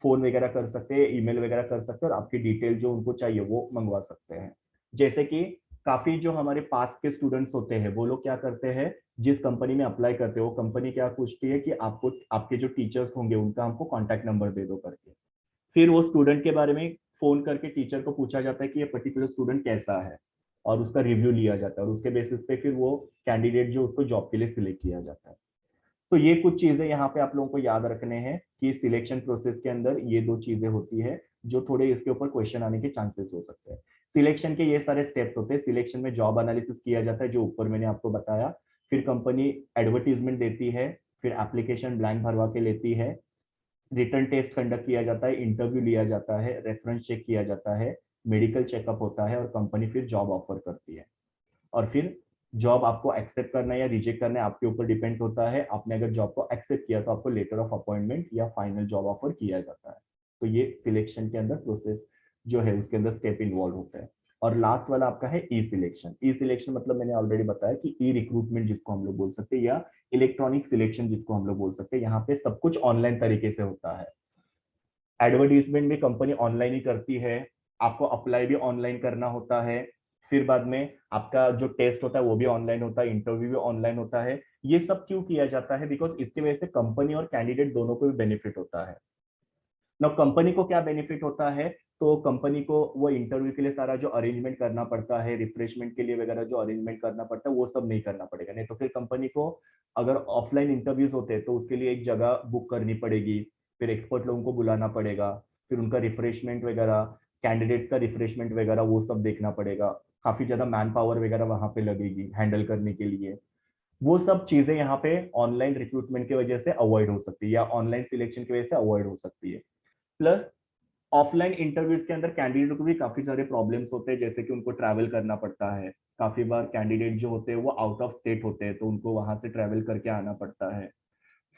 फोन वगैरह कर सकते हैं, ईमेल वगैरह कर सकते हैं, और आपकी डिटेल जो उनको चाहिए वो मंगवा सकते हैं। जैसे कि काफी जो हमारे पास के स्टूडेंट्स होते हैं वो लोग क्या करते हैं, जिस कंपनी में अप्लाई करते हो वो कंपनी क्या पूछती है कि आपको आपके जो टीचर्स होंगे उनका हमको कॉन्टैक्ट नंबर दे दो करके। फिर वो स्टूडेंट के बारे में फोन करके टीचर को पूछा जाता है कि ये पर्टिकुलर स्टूडेंट कैसा है, और उसका रिव्यू लिया जाता है, और उसके बेसिस पे फिर वो कैंडिडेट जो उसको जॉब के लिए सिलेक्ट किया जाता है। तो ये कुछ चीजें यहाँ पे आप लोगों को याद रखने हैं कि सिलेक्शन प्रोसेस के अंदर ये 2 चीजें होती है, जो थोड़े इसके ऊपर क्वेश्चन आने के चांसेस हो सकते हैं। सिलेक्शन के ये सारे स्टेप्स होते हैं। सिलेक्शन में जॉब एनालिसिस किया जाता है जो ऊपर मैंने आपको बताया, फिर कंपनी एडवर्टीजमेंट देती है, फिर एप्लीकेशन ब्लैंक भरवा के लेती है, रिटर्न टेस्ट कंडक्ट किया जाता है, इंटरव्यू लिया जाता है, रेफरेंस चेक किया जाता है, मेडिकल चेकअप होता है, और कंपनी फिर जॉब ऑफर करती है। और फिर जॉब आपको एक्सेप्ट करना है या रिजेक्ट करना है आपके ऊपर डिपेंड होता है। आपने अगर जॉब को एक्सेप्ट किया तो आपको लेटर ऑफ अपॉइंटमेंट या फाइनल जॉब ऑफर किया जाता है। तो ये सिलेक्शन के अंदर प्रोसेस जो है उसके अंदर स्टेप इन्वॉल्व होता है। और लास्ट वाला आपका है ई सिलेक्शन। ई सिलेक्शन मतलब मैंने ऑलरेडी बताया कि ई रिक्रूटमेंट जिसको हम लोग बोल सकते हैं, या इलेक्ट्रॉनिक सिलेक्शन जिसको हम लोग बोल सकते हैं। यहाँ पे सब कुछ ऑनलाइन तरीके से होता है। एडवर्टीजमेंट भी कंपनी ऑनलाइन ही करती है, आपको अप्लाई भी ऑनलाइन करना होता है, फिर बाद में आपका जो टेस्ट होता है वो भी ऑनलाइन होता है, इंटरव्यू भी ऑनलाइन होता है। ये सब क्यों किया जाता है, बिकॉज इसकी वजह से कंपनी और कैंडिडेट दोनों को भी बेनिफिट होता है। ना कंपनी को क्या बेनिफिट होता है, तो कंपनी को वो इंटरव्यू के लिए सारा जो अरेंजमेंट करना पड़ता है, रिफ्रेशमेंट के लिए वगैरह जो अरेंजमेंट करना पड़ता है वो सब नहीं करना पड़ेगा। नहीं तो फिर कंपनी को अगर ऑफलाइन इंटरव्यूज होते हैं तो उसके लिए एक जगह बुक करनी पड़ेगी, फिर एक्सपर्ट लोगों को बुलाना पड़ेगा, फिर उनका रिफ्रेशमेंट वगैरह, कैंडिडेट्स का रिफ्रेशमेंट वगैरह वो सब देखना पड़ेगा। काफी ज्यादा मैन पावर वगैरह वहां पे लगेगी हैंडल करने के लिए। वो सब चीजें यहाँ पे ऑनलाइन रिक्रूटमेंट की वजह से अवॉइड हो सकती है, या ऑनलाइन सिलेक्शन की वजह से अवॉइड हो सकती है। प्लस ऑफलाइन इंटरव्यूज के अंदर कैंडिडेट को भी काफी सारे प्रॉब्लम्स होते हैं, जैसे कि उनको ट्रैवल करना पड़ता है। काफी बार कैंडिडेट जो होते हैं वो आउट ऑफ स्टेट होते हैं, तो उनको वहां से ट्रैवल करके आना पड़ता है।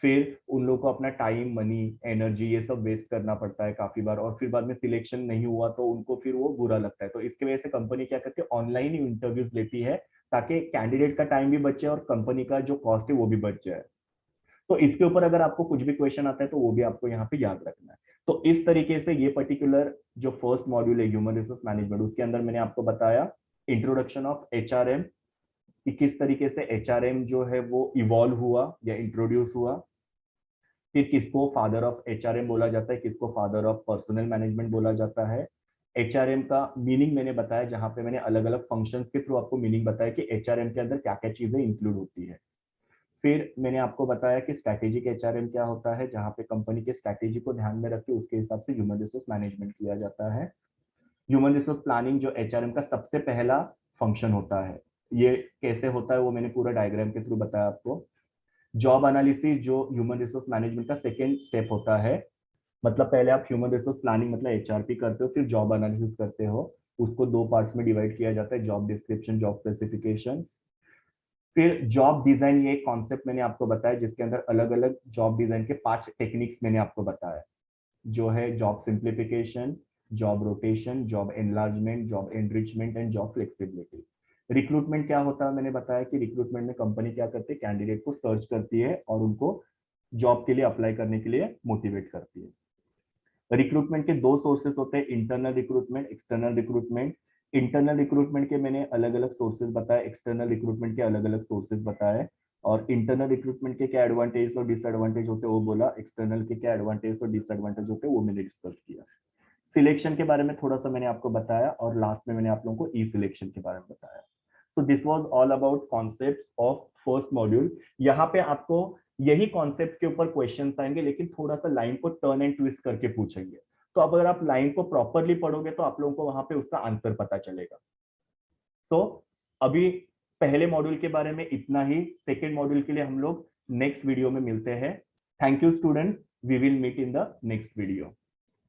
फिर उन लोगों को अपना टाइम, मनी, एनर्जी ये सब वेस्ट करना पड़ता है काफी बार, और फिर बाद में सिलेक्शन नहीं हुआ तो उनको फिर वो बुरा लगता है। तो इसकी वजह से कंपनी क्या करती है, ऑनलाइन ही इंटरव्यूज लेती है, ताकि कैंडिडेट का टाइम भी बचे और कंपनी का जो कॉस्ट है वो भी बच जाए। तो इसके ऊपर अगर आपको कुछ भी क्वेश्चन आता है तो वो भी आपको यहाँ पे याद रखना है। तो इस तरीके से ये पर्टिकुलर जो फर्स्ट मॉड्यूल है ह्यूमन रिसोर्स मैनेजमेंट, उसके अंदर मैंने आपको बताया इंट्रोडक्शन ऑफ एचआरएम, कि किस तरीके से एचआरएम जो है वो इवॉल्व हुआ या इंट्रोड्यूस हुआ। फिर किसको फादर ऑफ एचआरएम बोला जाता है, किसको फादर ऑफ पर्सनल मैनेजमेंट बोला जाता है। एचआरएम का मीनिंग मैंने बताया, जहां पे मैंने अलग अलग फंक्शंस के थ्रू आपको मीनिंग बताया कि एचआरएम के अंदर क्या क्या चीजें इंक्लूड होती है। फिर मैंने आपको बताया कि स्ट्रैटेजिक एचआरएम क्या होता है, जहां पे कंपनी के स्ट्रैटेजी को ध्यान में रख के उसके हिसाब से ह्यूमन रिसोर्स मैनेजमेंट किया जाता है। ह्यूमन रिसोर्स प्लानिंग जो एचआरएम का सबसे पहला फंक्शन होता है, ये कैसे होता है वो मैंने पूरा डायग्राम के थ्रू बताया आपको। जॉब एनालिसिस जो ह्यूमन रिसोर्स मैनेजमेंट का सेकेंड स्टेप होता है, मतलब पहले आप ह्यूमन रिसोर्स प्लानिंग मतलब एचआरपी करते हो, फिर जॉब एनालिसिस करते हो। उसको 2 पार्ट्स में डिवाइड किया जाता है, जॉब डिस्क्रिप्शन, जॉब स्पेसिफिकेशन। फिर जॉब डिजाइन, ये एक कॉन्सेप्ट मैंने आपको बताया जिसके अंदर अलग अलग जॉब डिजाइन के 5 टेक्निक्स मैंने आपको बताया, जो है job simplification, job rotation, job enlargement, job enrichment and job flexibility. Recruitment क्या होता है, मैंने बताया कि रिक्रूटमेंट में कंपनी क्या करती है, कैंडिडेट को सर्च करती है और उनको जॉब के लिए अप्लाई करने के लिए मोटिवेट करती है। रिक्रूटमेंट के दो सोर्सेस होते हैं, internal recruitment, external recruitment. Internal recruitment के मैंने अलग अलग सोर्सेज बताए, एक्सटर्नल रिक्रूटमेंट के अलग अलग सोर्सेज बताए, और इंटरनल रिक्रूटमेंट के क्या एडवांटेज और डिसएडवांटेज होते हैं वो बोला, एक्सटर्नल के क्या एडवांटेज और डिसएडवांटेज होते हैं वो मैंने डिस्कस किया। सिलेक्शन के बारे में थोड़ा सा मैंने आपको बताया, और लास्ट में मैंने आप लोगों को ई सिलेक्शन के बारे में बताया। So this was all about concepts of first module. यहाँ पे आपको यही कॉन्सेप्ट के ऊपर क्वेश्चंस आएंगे, लेकिन थोड़ा सा लाइन को टर्न एंड ट्विस्ट करके पूछेंगे। तो अब अगर आप लाइन को प्रॉपरली पढ़ोगे तो आप लोगों को वहां पे उसका आंसर पता चलेगा। तो अभी पहले मॉड्यूल के बारे में इतना ही। सेकेंड मॉड्यूल के लिए हम लोग नेक्स्ट वीडियो में मिलते हैं। Thank you students, we will meet in the next video.